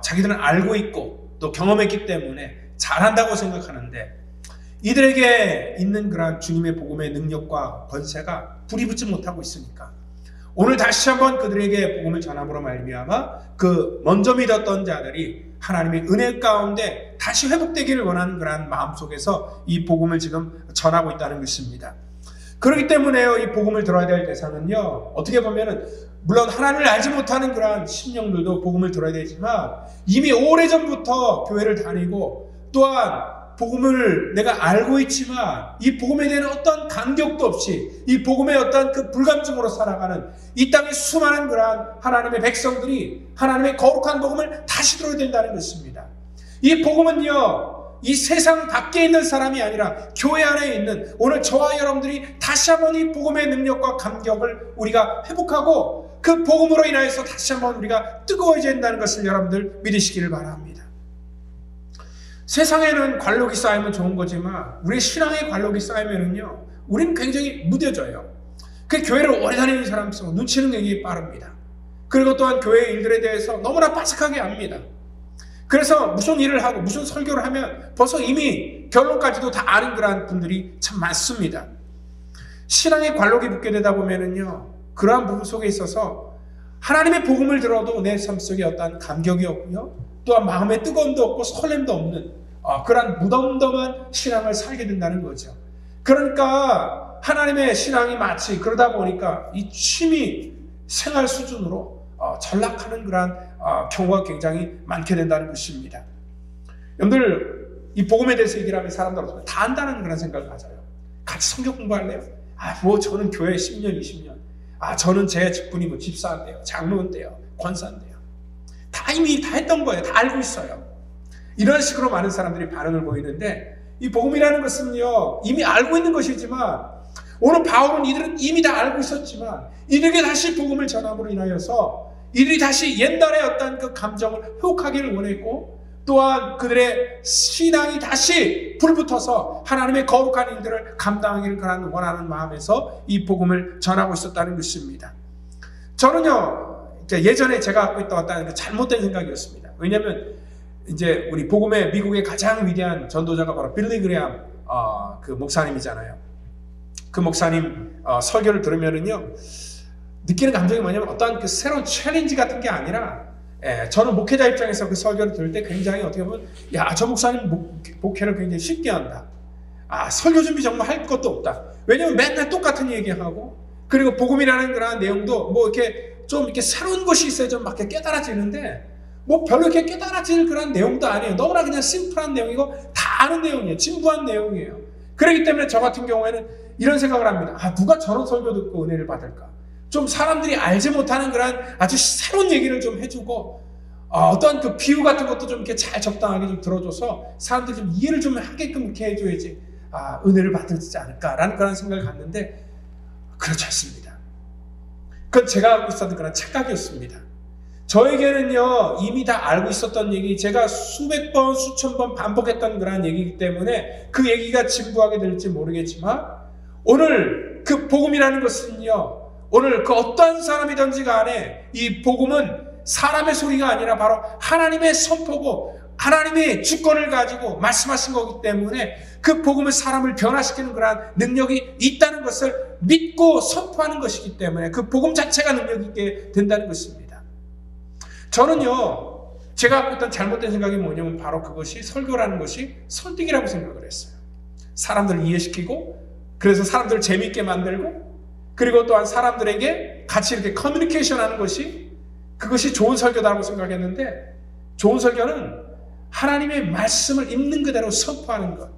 자기들은 알고 있고 또 경험했기 때문에 잘한다고 생각하는데 이들에게 있는 그런 주님의 복음의 능력과 권세가 불이 붙지 못하고 있으니까 오늘 다시 한번 그들에게 복음을 전함으로 말미암아 그 먼저 믿었던 자들이 하나님의 은혜 가운데 다시 회복되기를 원하는 그런 마음속에서 이 복음을 지금 전하고 있다는 것입니다. 그렇기 때문에요 이 복음을 들어야 될 대상은요 어떻게 보면은 물론 하나님을 알지 못하는 그러한 심령들도 복음을 들어야 되지만 이미 오래전부터 교회를 다니고 또한 복음을 내가 알고 있지만 이 복음에 대한 어떤 간격도 없이 이 복음의 어떤 그 불감증으로 살아가는 이 땅의 수많은 그러한 하나님의 백성들이 하나님의 거룩한 복음을 다시 들어야 된다는 것입니다. 이 복음은요 이 세상 밖에 있는 사람이 아니라 교회 안에 있는 오늘 저와 여러분들이 다시 한번 이 복음의 능력과 감격을 우리가 회복하고 그 복음으로 인하여서 다시 한번 우리가 뜨거워져야 된다는 것을 여러분들 믿으시기를 바랍니다. 세상에는 관록이 쌓이면 좋은 거지만 우리 신앙의 관록이 쌓이면은요 우리는 굉장히 무뎌져요. 그 교회를 오래 다니는 사람성 눈치는 굉장히 빠릅니다. 그리고 또한 교회의 일들에 대해서 너무나 빠삭하게 압니다. 그래서 무슨 일을 하고 무슨 설교를 하면 벌써 이미 결론까지도 다 아는 그러한 분들이 참 많습니다. 신앙의 관록이 붙게 되다 보면은요 그러한 부분 속에 있어서 하나님의 복음을 들어도 내 삶 속에 어떤 감격이 없고요 또한 마음에 뜨거움도 없고 설렘도 없는 그러한 무덤덤한 신앙을 살게 된다는 거죠. 그러니까 하나님의 신앙이 마치 그러다 보니까 이 취미 생활 수준으로 전락하는 그러한 경우가 굉장히 많게 된다는 것입니다. 여러분들 이 복음에 대해서 얘기를 하면 사람들은 다 안다는 그런 생각을 가져요. 같이 성경 공부할래요? 뭐 저는 교회 10년 20년 저는 제 직분이 뭐 집사인데요 장로인데요 권사인데요 다 이미 다 했던 거예요. 다 알고 있어요. 이런 식으로 많은 사람들이 반응을 보이는데 이 복음이라는 것은요 이미 알고 있는 것이지만 오늘 바울은 이들은 이미 다 알고 있었지만 이들에게 다시 복음을 전함으로 인하여서 이들이 다시 옛날의 어떤 그 감정을 회복하기를 원했고, 또한 그들의 신앙이 다시 불붙어서 하나님의 거룩한 일들을 감당하기를 원하는 마음에서 이 복음을 전하고 있었다는 것입니다. 저는요, 예전에 제가 갖고 있던 어떤 잘못된 생각이었습니다. 왜냐하면 이제 우리 복음의 미국의 가장 위대한 전도자가 바로 빌리 그레암 그 목사님이잖아요. 그 목사님 설교를 들으면은요, 느끼는 감정이 뭐냐면 어떤 그 새로운 챌린지 같은 게 아니라, 저는 목회자 입장에서 그 설교를 들을 때 굉장히 어떻게 보면, 야, 저 목사님 목회를 굉장히 쉽게 한다. 설교 준비 정말 할 것도 없다. 왜냐면 맨날 똑같은 얘기하고, 그리고 복음이라는 그런 내용도 뭐 이렇게 좀 이렇게 새로운 것이 있어야 좀 막 깨달아지는데, 뭐 별로 이렇게 깨달아질 그런 내용도 아니에요. 너무나 그냥 심플한 내용이고 다 아는 내용이에요. 진부한 내용이에요. 그렇기 때문에 저 같은 경우에는 이런 생각을 합니다. 누가 저런 설교 듣고 은혜를 받을까? 좀 사람들이 알지 못하는 그런 아주 새로운 얘기를 좀 해주고, 어떤 그 비유 같은 것도 좀 이렇게 잘 적당하게 좀 들어줘서 사람들이 좀 이해를 좀 하게끔 이렇게 해줘야지, 은혜를 받을지 않을까라는 그런 생각을 갖는데, 그렇지 않습니다. 그건 제가 갖고 있었던 그런 착각이었습니다. 저에게는요, 이미 다 알고 있었던 얘기, 제가 수백 번, 수천 번 반복했던 그런 얘기이기 때문에 그 얘기가 진부하게 될지 모르겠지만, 오늘 그 복음이라는 것은요, 오늘 그 어떠한 사람이든지 간에 이 복음은 사람의 소리가 아니라 바로 하나님의 선포고 하나님의 주권을 가지고 말씀하신 거기 때문에 그 복음은 사람을 변화시키는 그러한 능력이 있다는 것을 믿고 선포하는 것이기 때문에 그 복음 자체가 능력 있게 된다는 것입니다. 저는요, 제가 갖고 있던 잘못된 생각이 뭐냐면 바로 그것이, 설교라는 것이 설득이라고 생각을 했어요. 사람들을 이해시키고, 그래서 사람들을 재미있게 만들고, 그리고 또한 사람들에게 같이 이렇게 커뮤니케이션 하는 것이, 그것이 좋은 설교다라고 생각했는데, 좋은 설교는 하나님의 말씀을 있는 그대로 선포하는 것,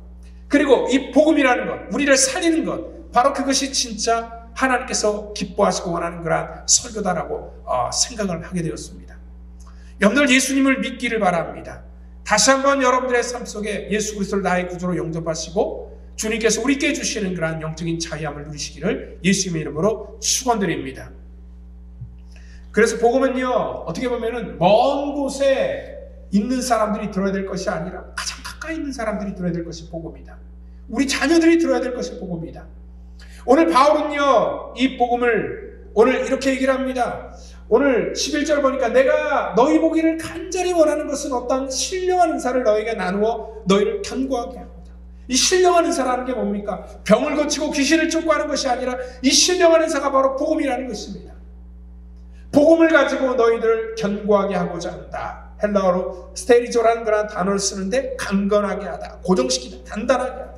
그리고 이 복음이라는 것, 우리를 살리는 것, 바로 그것이 진짜 하나님께서 기뻐하시고 원하는 그런 설교다라고 생각을 하게 되었습니다. 여러분들 예수님을 믿기를 바랍니다. 다시 한번 여러분들의 삶 속에 예수 그리스도를 나의 구주로 영접하시고 주님께서 우리께 주시는 그러한 영적인 자유함을 누리시기를 예수님의 이름으로 축원드립니다. 그래서 복음은요, 어떻게 보면은 먼 곳에 있는 사람들이 들어야 될 것이 아니라 가장 가까이 있는 사람들이 들어야 될 것이 복음이다. 우리 자녀들이 들어야 될 것이 복음이다. 오늘 바울은요, 이 복음을 오늘 이렇게 얘기를 합니다. 오늘 11절 보니까 내가 너희 보기를 간절히 원하는 것은 어떤 신령한 은사를 너희에게 나누어 너희를 견고하게 하고자. 이 신령한 은사라는 게 뭡니까? 병을 고치고 귀신을 쫓고하는 것이 아니라 이 신령한 은사가 바로 복음이라는 것입니다. 복음을 가지고 너희들을 견고하게 하고자 한다. 헬라어로 스테리조라는 그런 단어를 쓰는데 강건하게 하다, 고정시키다, 단단하게 하다.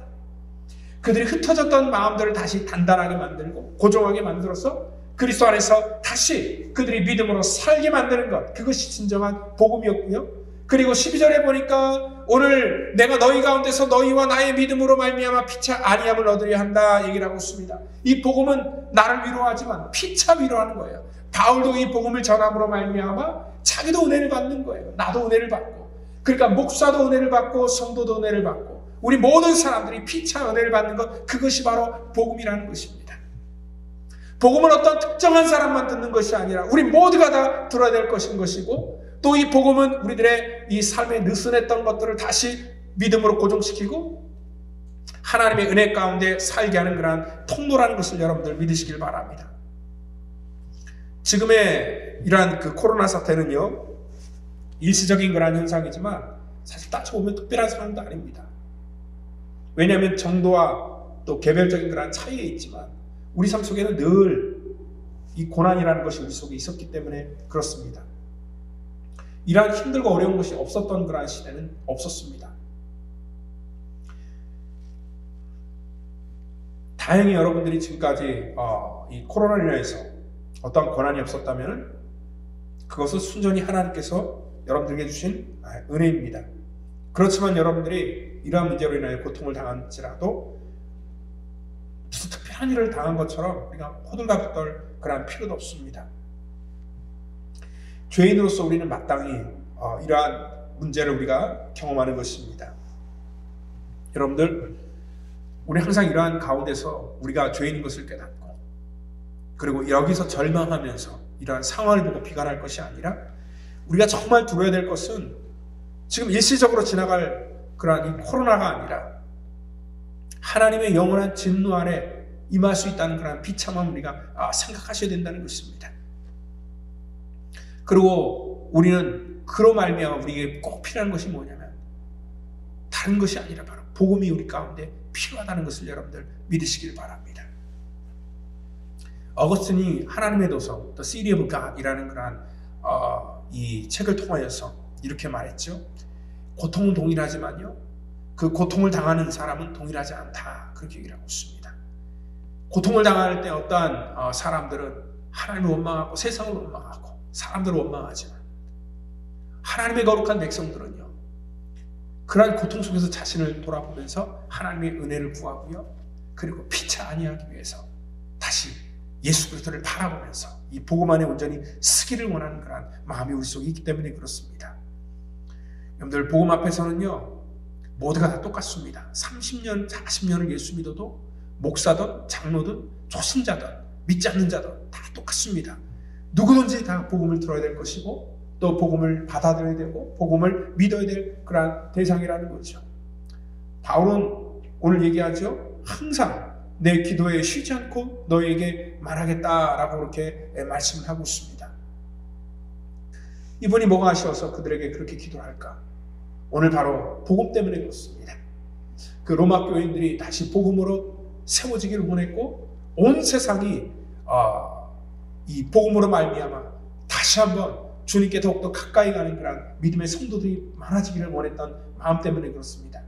그들이 흩어졌던 마음들을 다시 단단하게 만들고 고정하게 만들어서 그리스도 안에서 다시 그들이 믿음으로 살게 만드는 것, 그것이 진정한 복음이었고요. 그리고 12절에 보니까 오늘 내가 너희 가운데서 너희와 나의 믿음으로 말미암아 피차 안위함을 얻으려 한다 얘기를 하고 있습니다. 이 복음은 나를 위로하지만 피차 위로하는 거예요. 바울도 이 복음을 전함으로 말미암아 자기도 은혜를 받는 거예요. 나도 은혜를 받고, 그러니까 목사도 은혜를 받고 성도도 은혜를 받고 우리 모든 사람들이 피차 은혜를 받는 것, 그것이 바로 복음이라는 것입니다. 복음은 어떤 특정한 사람만 듣는 것이 아니라 우리 모두가 다 들어야 될 것인 것이고, 또 이 복음은 우리들의 이 삶에 느슨했던 것들을 다시 믿음으로 고정시키고 하나님의 은혜 가운데 살게 하는 그러한 통로라는 것을 여러분들 믿으시길 바랍니다. 지금의 이러한 그 코로나 사태는요, 일시적인 그러한 현상이지만 사실 따져보면 특별한 상황도 아닙니다. 왜냐하면 정도와 또 개별적인 그러한 차이에 있지만 우리 삶 속에는 늘 이 고난이라는 것이 우리 속에 있었기 때문에 그렇습니다. 이러한 힘들고 어려운 것이 없었던 그러한 시대는 없었습니다. 다행히 여러분들이 지금까지 이 코로나로 인해서 어떤 고난이 없었다면 그것은 순전히 하나님께서 여러분들에게 주신 은혜입니다. 그렇지만 여러분들이 이러한 문제로 인하여 고통을 당할지라도 무슨 특별한 일을 당한 것처럼 우리가 호들갑 떨 그런 필요도 없습니다. 죄인으로서 우리는 마땅히 이러한 문제를 우리가 경험하는 것입니다. 여러분들, 우리 항상 이러한 가운데서 우리가 죄인인 것을 깨닫고, 그리고 여기서 절망하면서 이러한 상황을 보고 비관할 것이 아니라 우리가 정말 두려워야 될 것은 지금 일시적으로 지나갈 그러한 이 코로나가 아니라 하나님의 영원한 진노 아래 임할 수 있다는 그런 비참함 우리가 생각하셔야 된다는 것입니다. 그리고 우리는 그로 말미암아 우리에게 꼭 필요한 것이 뭐냐면 다른 것이 아니라 바로 복음이 우리 가운데 필요하다는 것을 여러분들 믿으시길 바랍니다. 어거스틴이 하나님의 도서, The City of God이라는 그러한 이 책을 통하여서 이렇게 말했죠. 고통은 동일하지만요, 그 고통을 당하는 사람은 동일하지 않다. 그렇게 얘기를 하고 있습니다. 고통을 당할 때 어떠한 사람들은 하나님을 원망하고 세상을 원망하고 사람들을 원망하지만 하나님의 거룩한 백성들은요, 그러한 고통 속에서 자신을 돌아보면서 하나님의 은혜를 구하고요, 그리고 피차 아니하기 위해서 다시 예수 그리스도를 바라보면서 이 복음 안에 온전히 쓰기를 원하는 그런 마음이 우리 속에 있기 때문에 그렇습니다. 여러분들 복음 앞에서는요, 모두가 다 똑같습니다. 30년, 40년을 예수 믿어도 목사든 장로든 초신자든 믿지 않는 자든 다 똑같습니다. 누구든지 다 복음을 들어야 될 것이고 또 복음을 받아들여야 되고 복음을 믿어야 될 그런 대상이라는 거죠. 바울은 오늘 얘기하죠. 항상 내 기도에 쉬지 않고 너에게 말하겠다라고 그렇게 말씀을 하고 있습니다. 이분이 뭐가 아쉬워서 그들에게 그렇게 기도를 할까? 오늘 바로 복음 때문에 그렇습니다. 그 로마 교인들이 다시 복음으로 세워지기를 원했고 온 세상이 이 복음으로 말미암아 다시 한번 주님께 더욱더 가까이 가는 그런 믿음의 성도들이 많아지기를 원했던 마음 때문에 그렇습니다.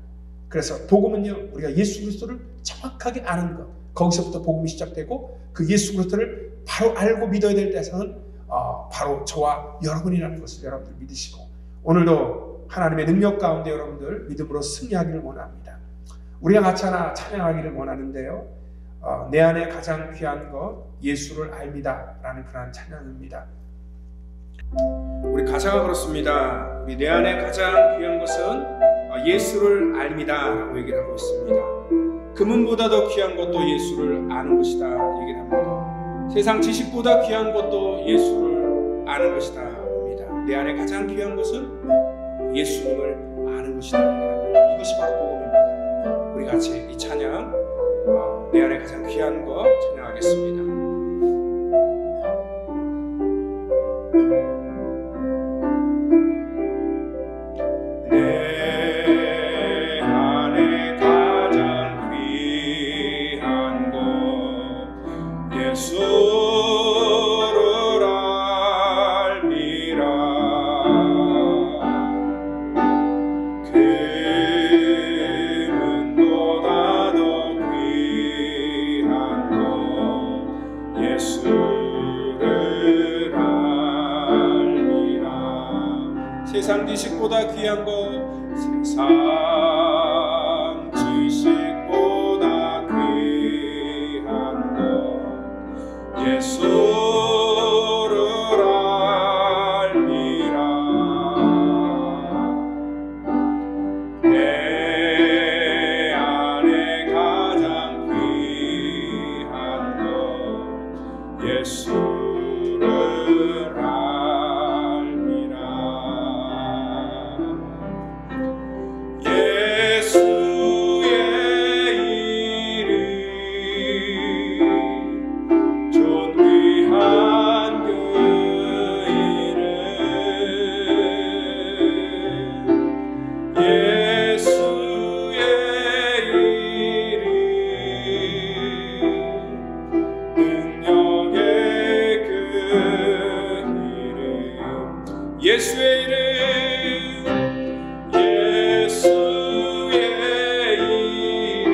그래서 복음은요, 우리가 예수 그리스도를 정확하게 아는 것, 거기서부터 복음이 시작되고 그 예수 그리스도를 바로 알고 믿어야 될 대상은 바로 저와 여러분이라는 것을 여러분들 믿으시고 오늘도 하나님의 능력 가운데 여러분들 믿음으로 승리하기를 원합니다. 우리가 같이 하나 찬양하기를 원하는데요, 내 안에 가장 귀한 것 예수를 알미다 라는 그런 찬양입니다. 우리 가사가 그렇습니다. 우리 내 안에 가장 귀한 것은 예수를 알미다 라고 얘기를 하고 있습니다. 금은보다 더 귀한 것도 예수를 아는 것이다 얘기를 합니다. 세상 지식보다 귀한 것도 예수를 아는 것이다 합니다. 내 안에 가장 귀한 것은 예수님을 아는 것이다 얘기를 합니다. 이것이 바로 복음입니다. 우리 같이 이 찬양 내 안에 가장 귀한 것 찬양하겠습니다. 세상 지식보다 귀한 것 세상 지식보다 귀한 것 예수를 알미라. 내 안에 가장 귀한 것 예수를 예수의 이름 예수의 이름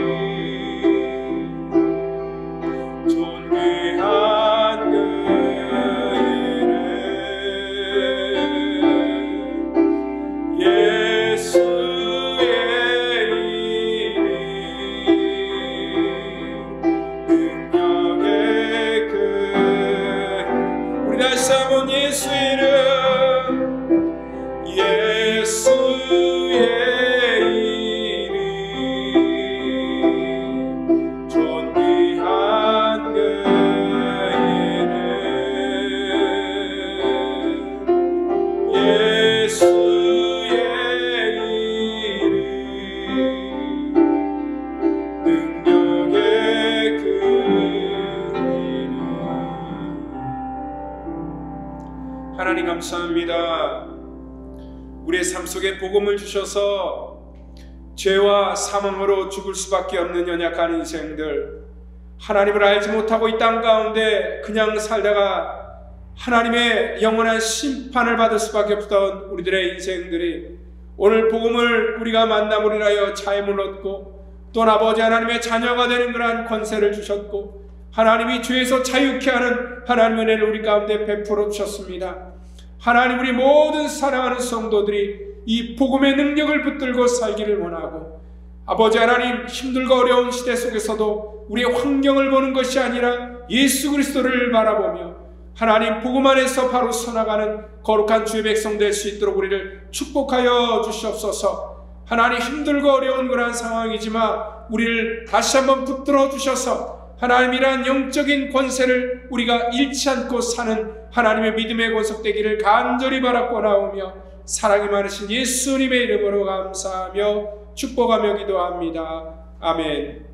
존귀한 그 이름 예수의 이름 능력의 그 우리 다시 한번 예수의 이름 예수의 이름 존귀한 그 이름 예수의 이름 능력의 그 이름. 하나님 감사합니다. 우리의 삶 속에 복음을 주셔서 죄와 사망으로 죽을 수밖에 없는 연약한 인생들, 하나님을 알지 못하고 이 땅 가운데 그냥 살다가 하나님의 영원한 심판을 받을 수밖에 없던 우리들의 인생들이 오늘 복음을 우리가 만남으로 인하여 자유를 얻고 또 아버지 하나님의 자녀가 되는 그러한 권세를 주셨고 하나님이 죄에서 자유케 하는 하나님의 은혜를 우리 가운데 베풀어 주셨습니다. 하나님, 우리 모든 사랑하는 성도들이 이 복음의 능력을 붙들고 살기를 원하고 아버지 하나님, 힘들고 어려운 시대 속에서도 우리의 환경을 보는 것이 아니라 예수 그리스도를 바라보며 하나님 복음 안에서 바로 서나가는 거룩한 주의 백성 될 수 있도록 우리를 축복하여 주시옵소서. 하나님, 힘들고 어려운 그러한 상황이지만 우리를 다시 한번 붙들어 주셔서 하나님이란 영적인 권세를 우리가 잃지 않고 사는 하나님의 믿음의 권속되기를 간절히 바라고 나오며 사랑이 많으신 예수님의 이름으로 감사하며 축복하며 기도합니다. 아멘.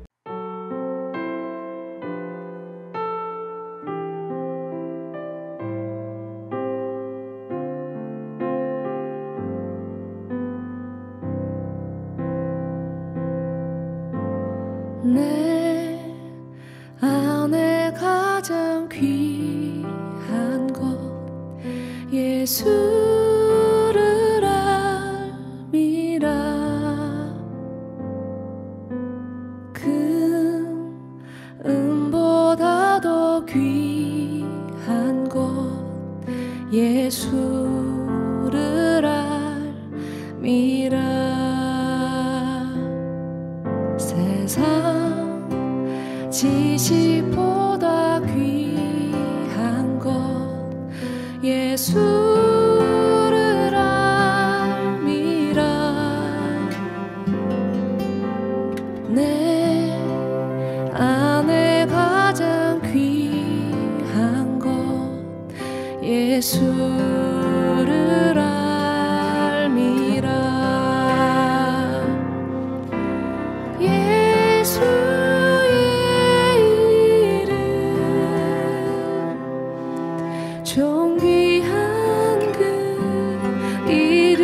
내 안에 가장 귀한 것 예수를 알미라. 금보다 더 귀한 것 예수를 알미라. 세상 지식보다 귀한 것 예수를 알미라. 내 안에 가장 귀한 것 예수를 알미라. 존귀한 그 이름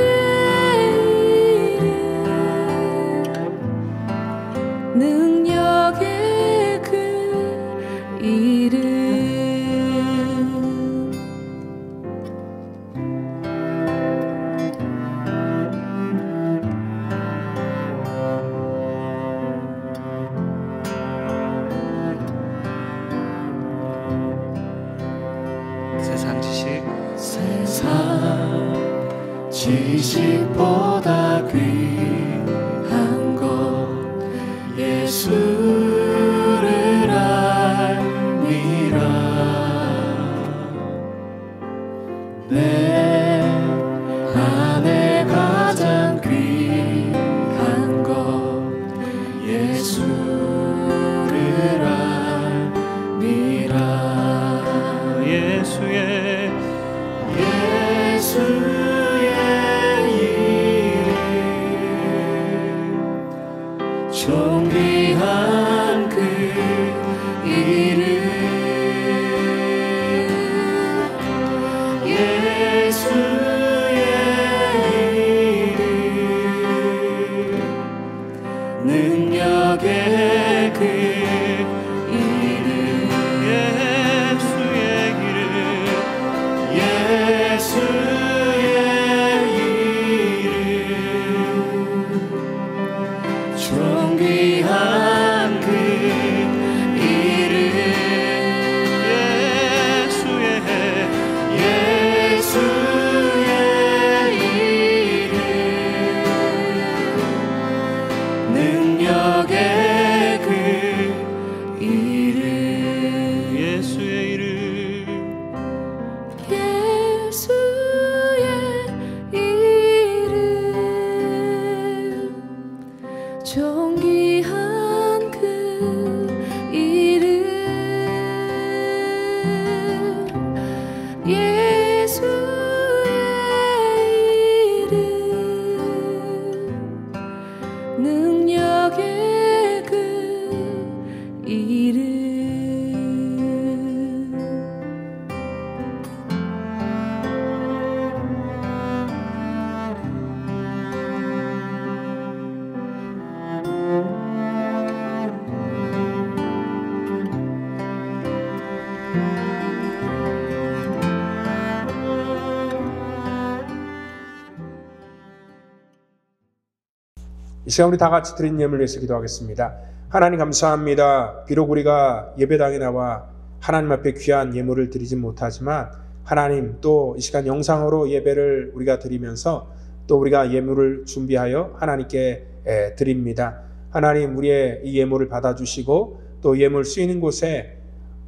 예수의 이름 능력의 그 이름 이 시간 우리 다 같이 드린 예물을 위해서 기도하겠습니다. 하나님 감사합니다. 비록 우리가 예배당에 나와 하나님 앞에 귀한 예물을 드리진 못하지만 하나님 또 이 시간 영상으로 예배를 우리가 드리면서 또 우리가 예물을 준비하여 하나님께 드립니다. 하나님 우리의 이 예물을 받아주시고 또 예물 쓰이는 곳에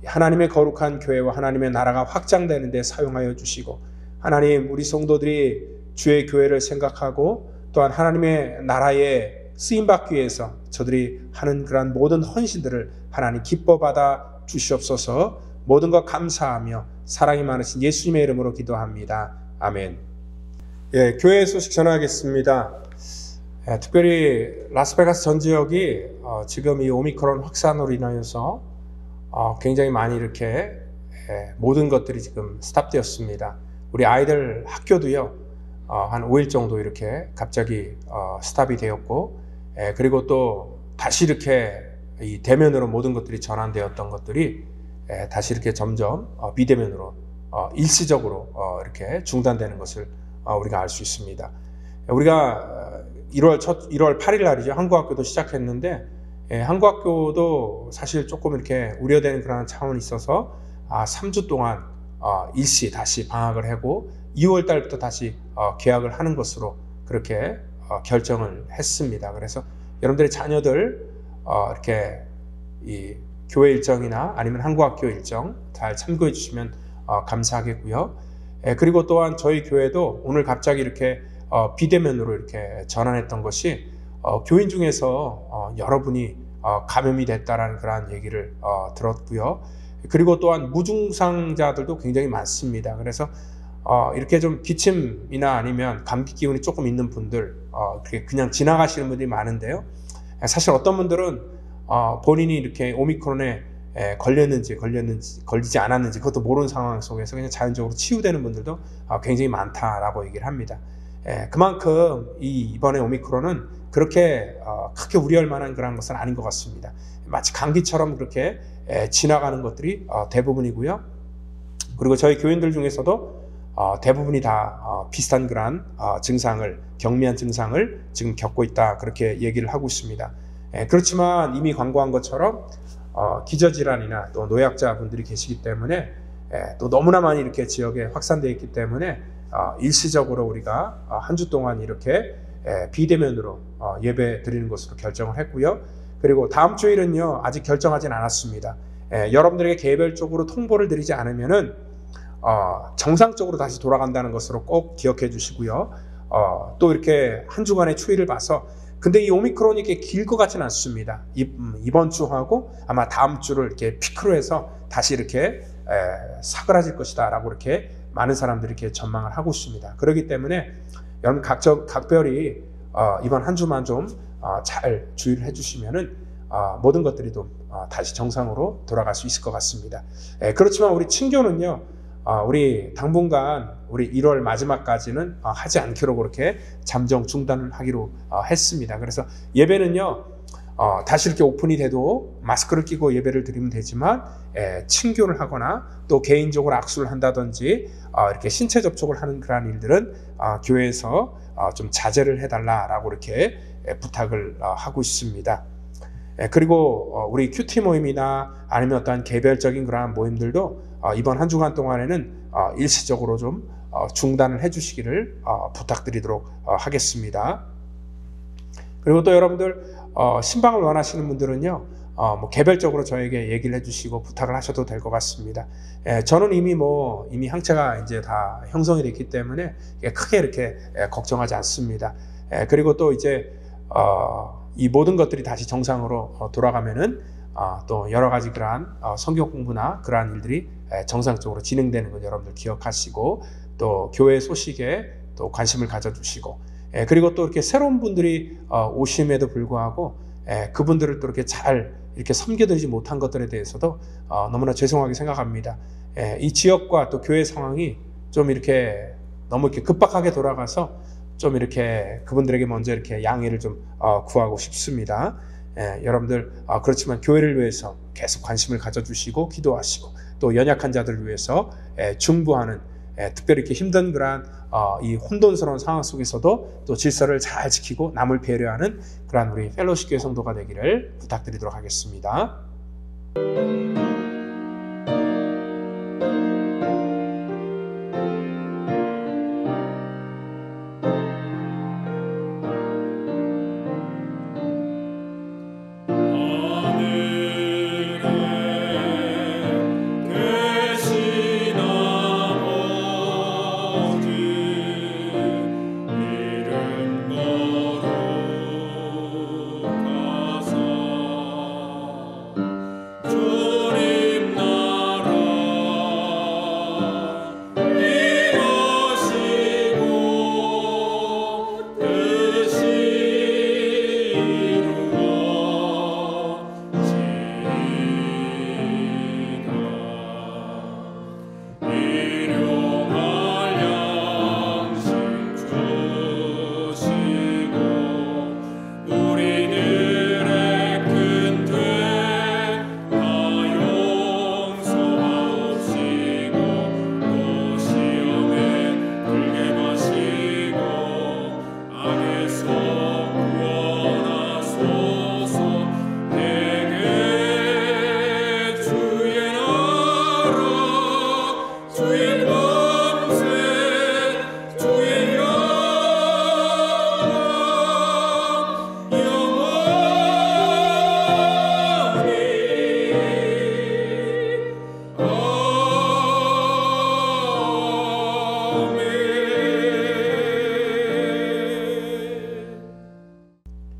하나님의 거룩한 교회와 하나님의 나라가 확장되는 데 사용하여 주시고 하나님 우리 성도들이 주의 교회를 생각하고 또한 하나님의 나라에 쓰임받기 위해서 저들이 하는 그러한 모든 헌신들을 하나님 기뻐 받아 주시옵소서. 모든 것 감사하며 사랑이 많으신 예수님의 이름으로 기도합니다. 아멘. 예, 교회 소식 전하겠습니다. 특별히 라스베가스 전 지역이 지금 이 오미크론 확산으로 인하여서 굉장히 많이 이렇게 모든 것들이 지금 스탑되었습니다. 우리 아이들 학교도요. 한 5일 정도 이렇게 갑자기 스탑이 되었고 그리고 또 다시 이렇게 이 대면으로 모든 것들이 전환되었던 것들이 다시 이렇게 점점 비대면으로 일시적으로 이렇게 중단되는 것을 우리가 알 수 있습니다. 우리가 1월 8일 날이죠. 한국학교도 시작했는데 한국학교도 사실 조금 이렇게 우려되는 그런 차원이 있어서 3주 동안 일시 다시 방학을 하고 2월 달부터 다시 개학을 하는 것으로 그렇게 결정을 했습니다. 그래서 여러분들의 자녀들 이렇게 이 교회 일정이나 아니면 한국학교 일정 잘 참고해 주시면 감사하겠고요. 그리고 또한 저희 교회도 오늘 갑자기 이렇게 비대면으로 이렇게 전환했던 것이 교인 중에서 여러분이 감염이 됐다라는 그런 얘기를 들었고요. 그리고 또한 무증상자들도 굉장히 많습니다. 그래서 이렇게 좀 기침이나 아니면 감기 기운이 조금 있는 분들 그냥 지나가시는 분들이 많은데요. 사실 어떤 분들은 본인이 이렇게 오미크론에 걸리지 않았는지 그것도 모르는 상황 속에서 그냥 자연적으로 치유되는 분들도 굉장히 많다라고 얘기를 합니다. 그만큼 이번에 오미크론은 그렇게 크게 우려할 만한 그런 것은 아닌 것 같습니다. 마치 감기처럼 그렇게 지나가는 것들이 대부분이고요. 그리고 저희 교인들 중에서도 대부분이 다 비슷한 그러한 증상을 경미한 증상을 지금 겪고 있다 그렇게 얘기를 하고 있습니다. 그렇지만 이미 광고한 것처럼 기저질환이나 또 노약자분들이 계시기 때문에 또 너무나 많이 이렇게 지역에 확산되어 있기 때문에 일시적으로 우리가 한 주 동안 이렇게 비대면으로 예배 드리는 것으로 결정을 했고요. 그리고 다음 주일은요 아직 결정하진 않았습니다. 여러분들에게 개별적으로 통보를 드리지 않으면은 정상적으로 다시 돌아간다는 것으로 꼭 기억해 주시고요. 또 이렇게 한 주간의 추이를 봐서 근데 이 오미크론이 이렇게 길 것 같지는 않습니다. 이번 주하고 아마 다음 주를 이렇게 피크로 해서 다시 이렇게 사그라질 것이다 라고 이렇게 많은 사람들이 이렇게 전망을 하고 있습니다. 그렇기 때문에 여러분 각별히 이번 한 주만 좀 잘 주의를 해주시면은 모든 것들이 좀 다시 정상으로 돌아갈 수 있을 것 같습니다. 그렇지만 우리 친교는요, 우리 당분간 우리 1월 마지막까지는 하지 않기로 그렇게 잠정 중단을 하기로 했습니다. 그래서 예배는요, 다시 이렇게 오픈이 돼도 마스크를 끼고 예배를 드리면 되지만 친교를 하거나 또 개인적으로 악수를 한다든지 이렇게 신체 접촉을 하는 그런 일들은 교회에서 좀 자제를 해달라라고 이렇게 부탁을 하고 있습니다. 그리고 우리 큐티 모임이나 아니면 어떤 개별적인 그러한 모임들도 이번 한 주간 동안에는 일시적으로 좀 중단을 해주시기를 부탁드리도록 하겠습니다. 그리고 또 여러분들 신방을 원하시는 분들은요, 뭐 개별적으로 저에게 얘기를 해주시고 부탁을 하셔도 될 것 같습니다. 저는 이미 항체가 이제 다 형성이 됐기 때문에 크게 이렇게 걱정하지 않습니다. 그리고 또 이제 이 모든 것들이 다시 정상으로 돌아가면은 또 여러 가지 그러한 성경 공부나 그러한 일들이 정상적으로 진행되는 걸 여러분들 기억하시고 또 교회 소식에 또 관심을 가져주시고 그리고 또 이렇게 새로운 분들이 오심에도 불구하고 그분들을 또 이렇게 잘 이렇게 섬겨드리지 못한 것들에 대해서도 너무나 죄송하게 생각합니다. 이 지역과 또 교회 상황이 좀 이렇게 너무 이렇게 급박하게 돌아가서 좀 이렇게 그분들에게 먼저 이렇게 양해를 좀 구하고 싶습니다. 여러분들 그렇지만 교회를 위해서 계속 관심을 가져주시고 기도하시고 또 연약한 자들을 위해서 중보하는 특별히 이렇게 힘든 그러한 이 혼돈스러운 상황 속에서도 또 질서를 잘 지키고 남을 배려하는 그러한 우리 펠로십 교회 성도가 되기를 부탁드리도록 하겠습니다.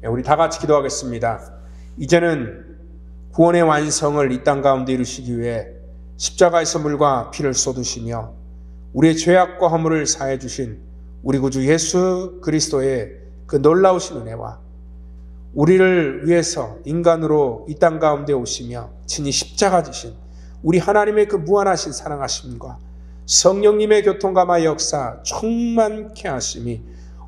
우리 다 같이 기도하겠습니다. 이제는 구원의 완성을 이 땅 가운데 이루시기 위해 십자가에서 물과 피를 쏟으시며 우리의 죄악과 허물을 사해 주신 우리 구주 예수 그리스도의 그 놀라우신 은혜와 우리를 위해서 인간으로 이 땅 가운데 오시며 친히 십자가 지신 우리 하나님의 그 무한하신 사랑하심과 성령님의 교통감화 역사 충만케 하심이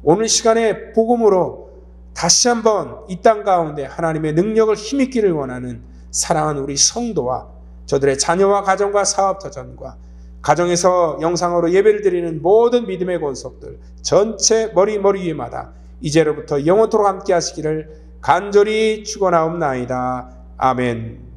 오늘 시간에 복음으로 다시 한번 이 땅 가운데 하나님의 능력을 힘입기를 원하는 사랑하는 우리 성도와 저들의 자녀와 가정과 사업자전과 가정에서 영상으로 예배를 드리는 모든 믿음의 권속들 전체 머리 위에마다 이제로부터 영원토록 함께 하시기를 간절히 축원하옵나이다. 아멘.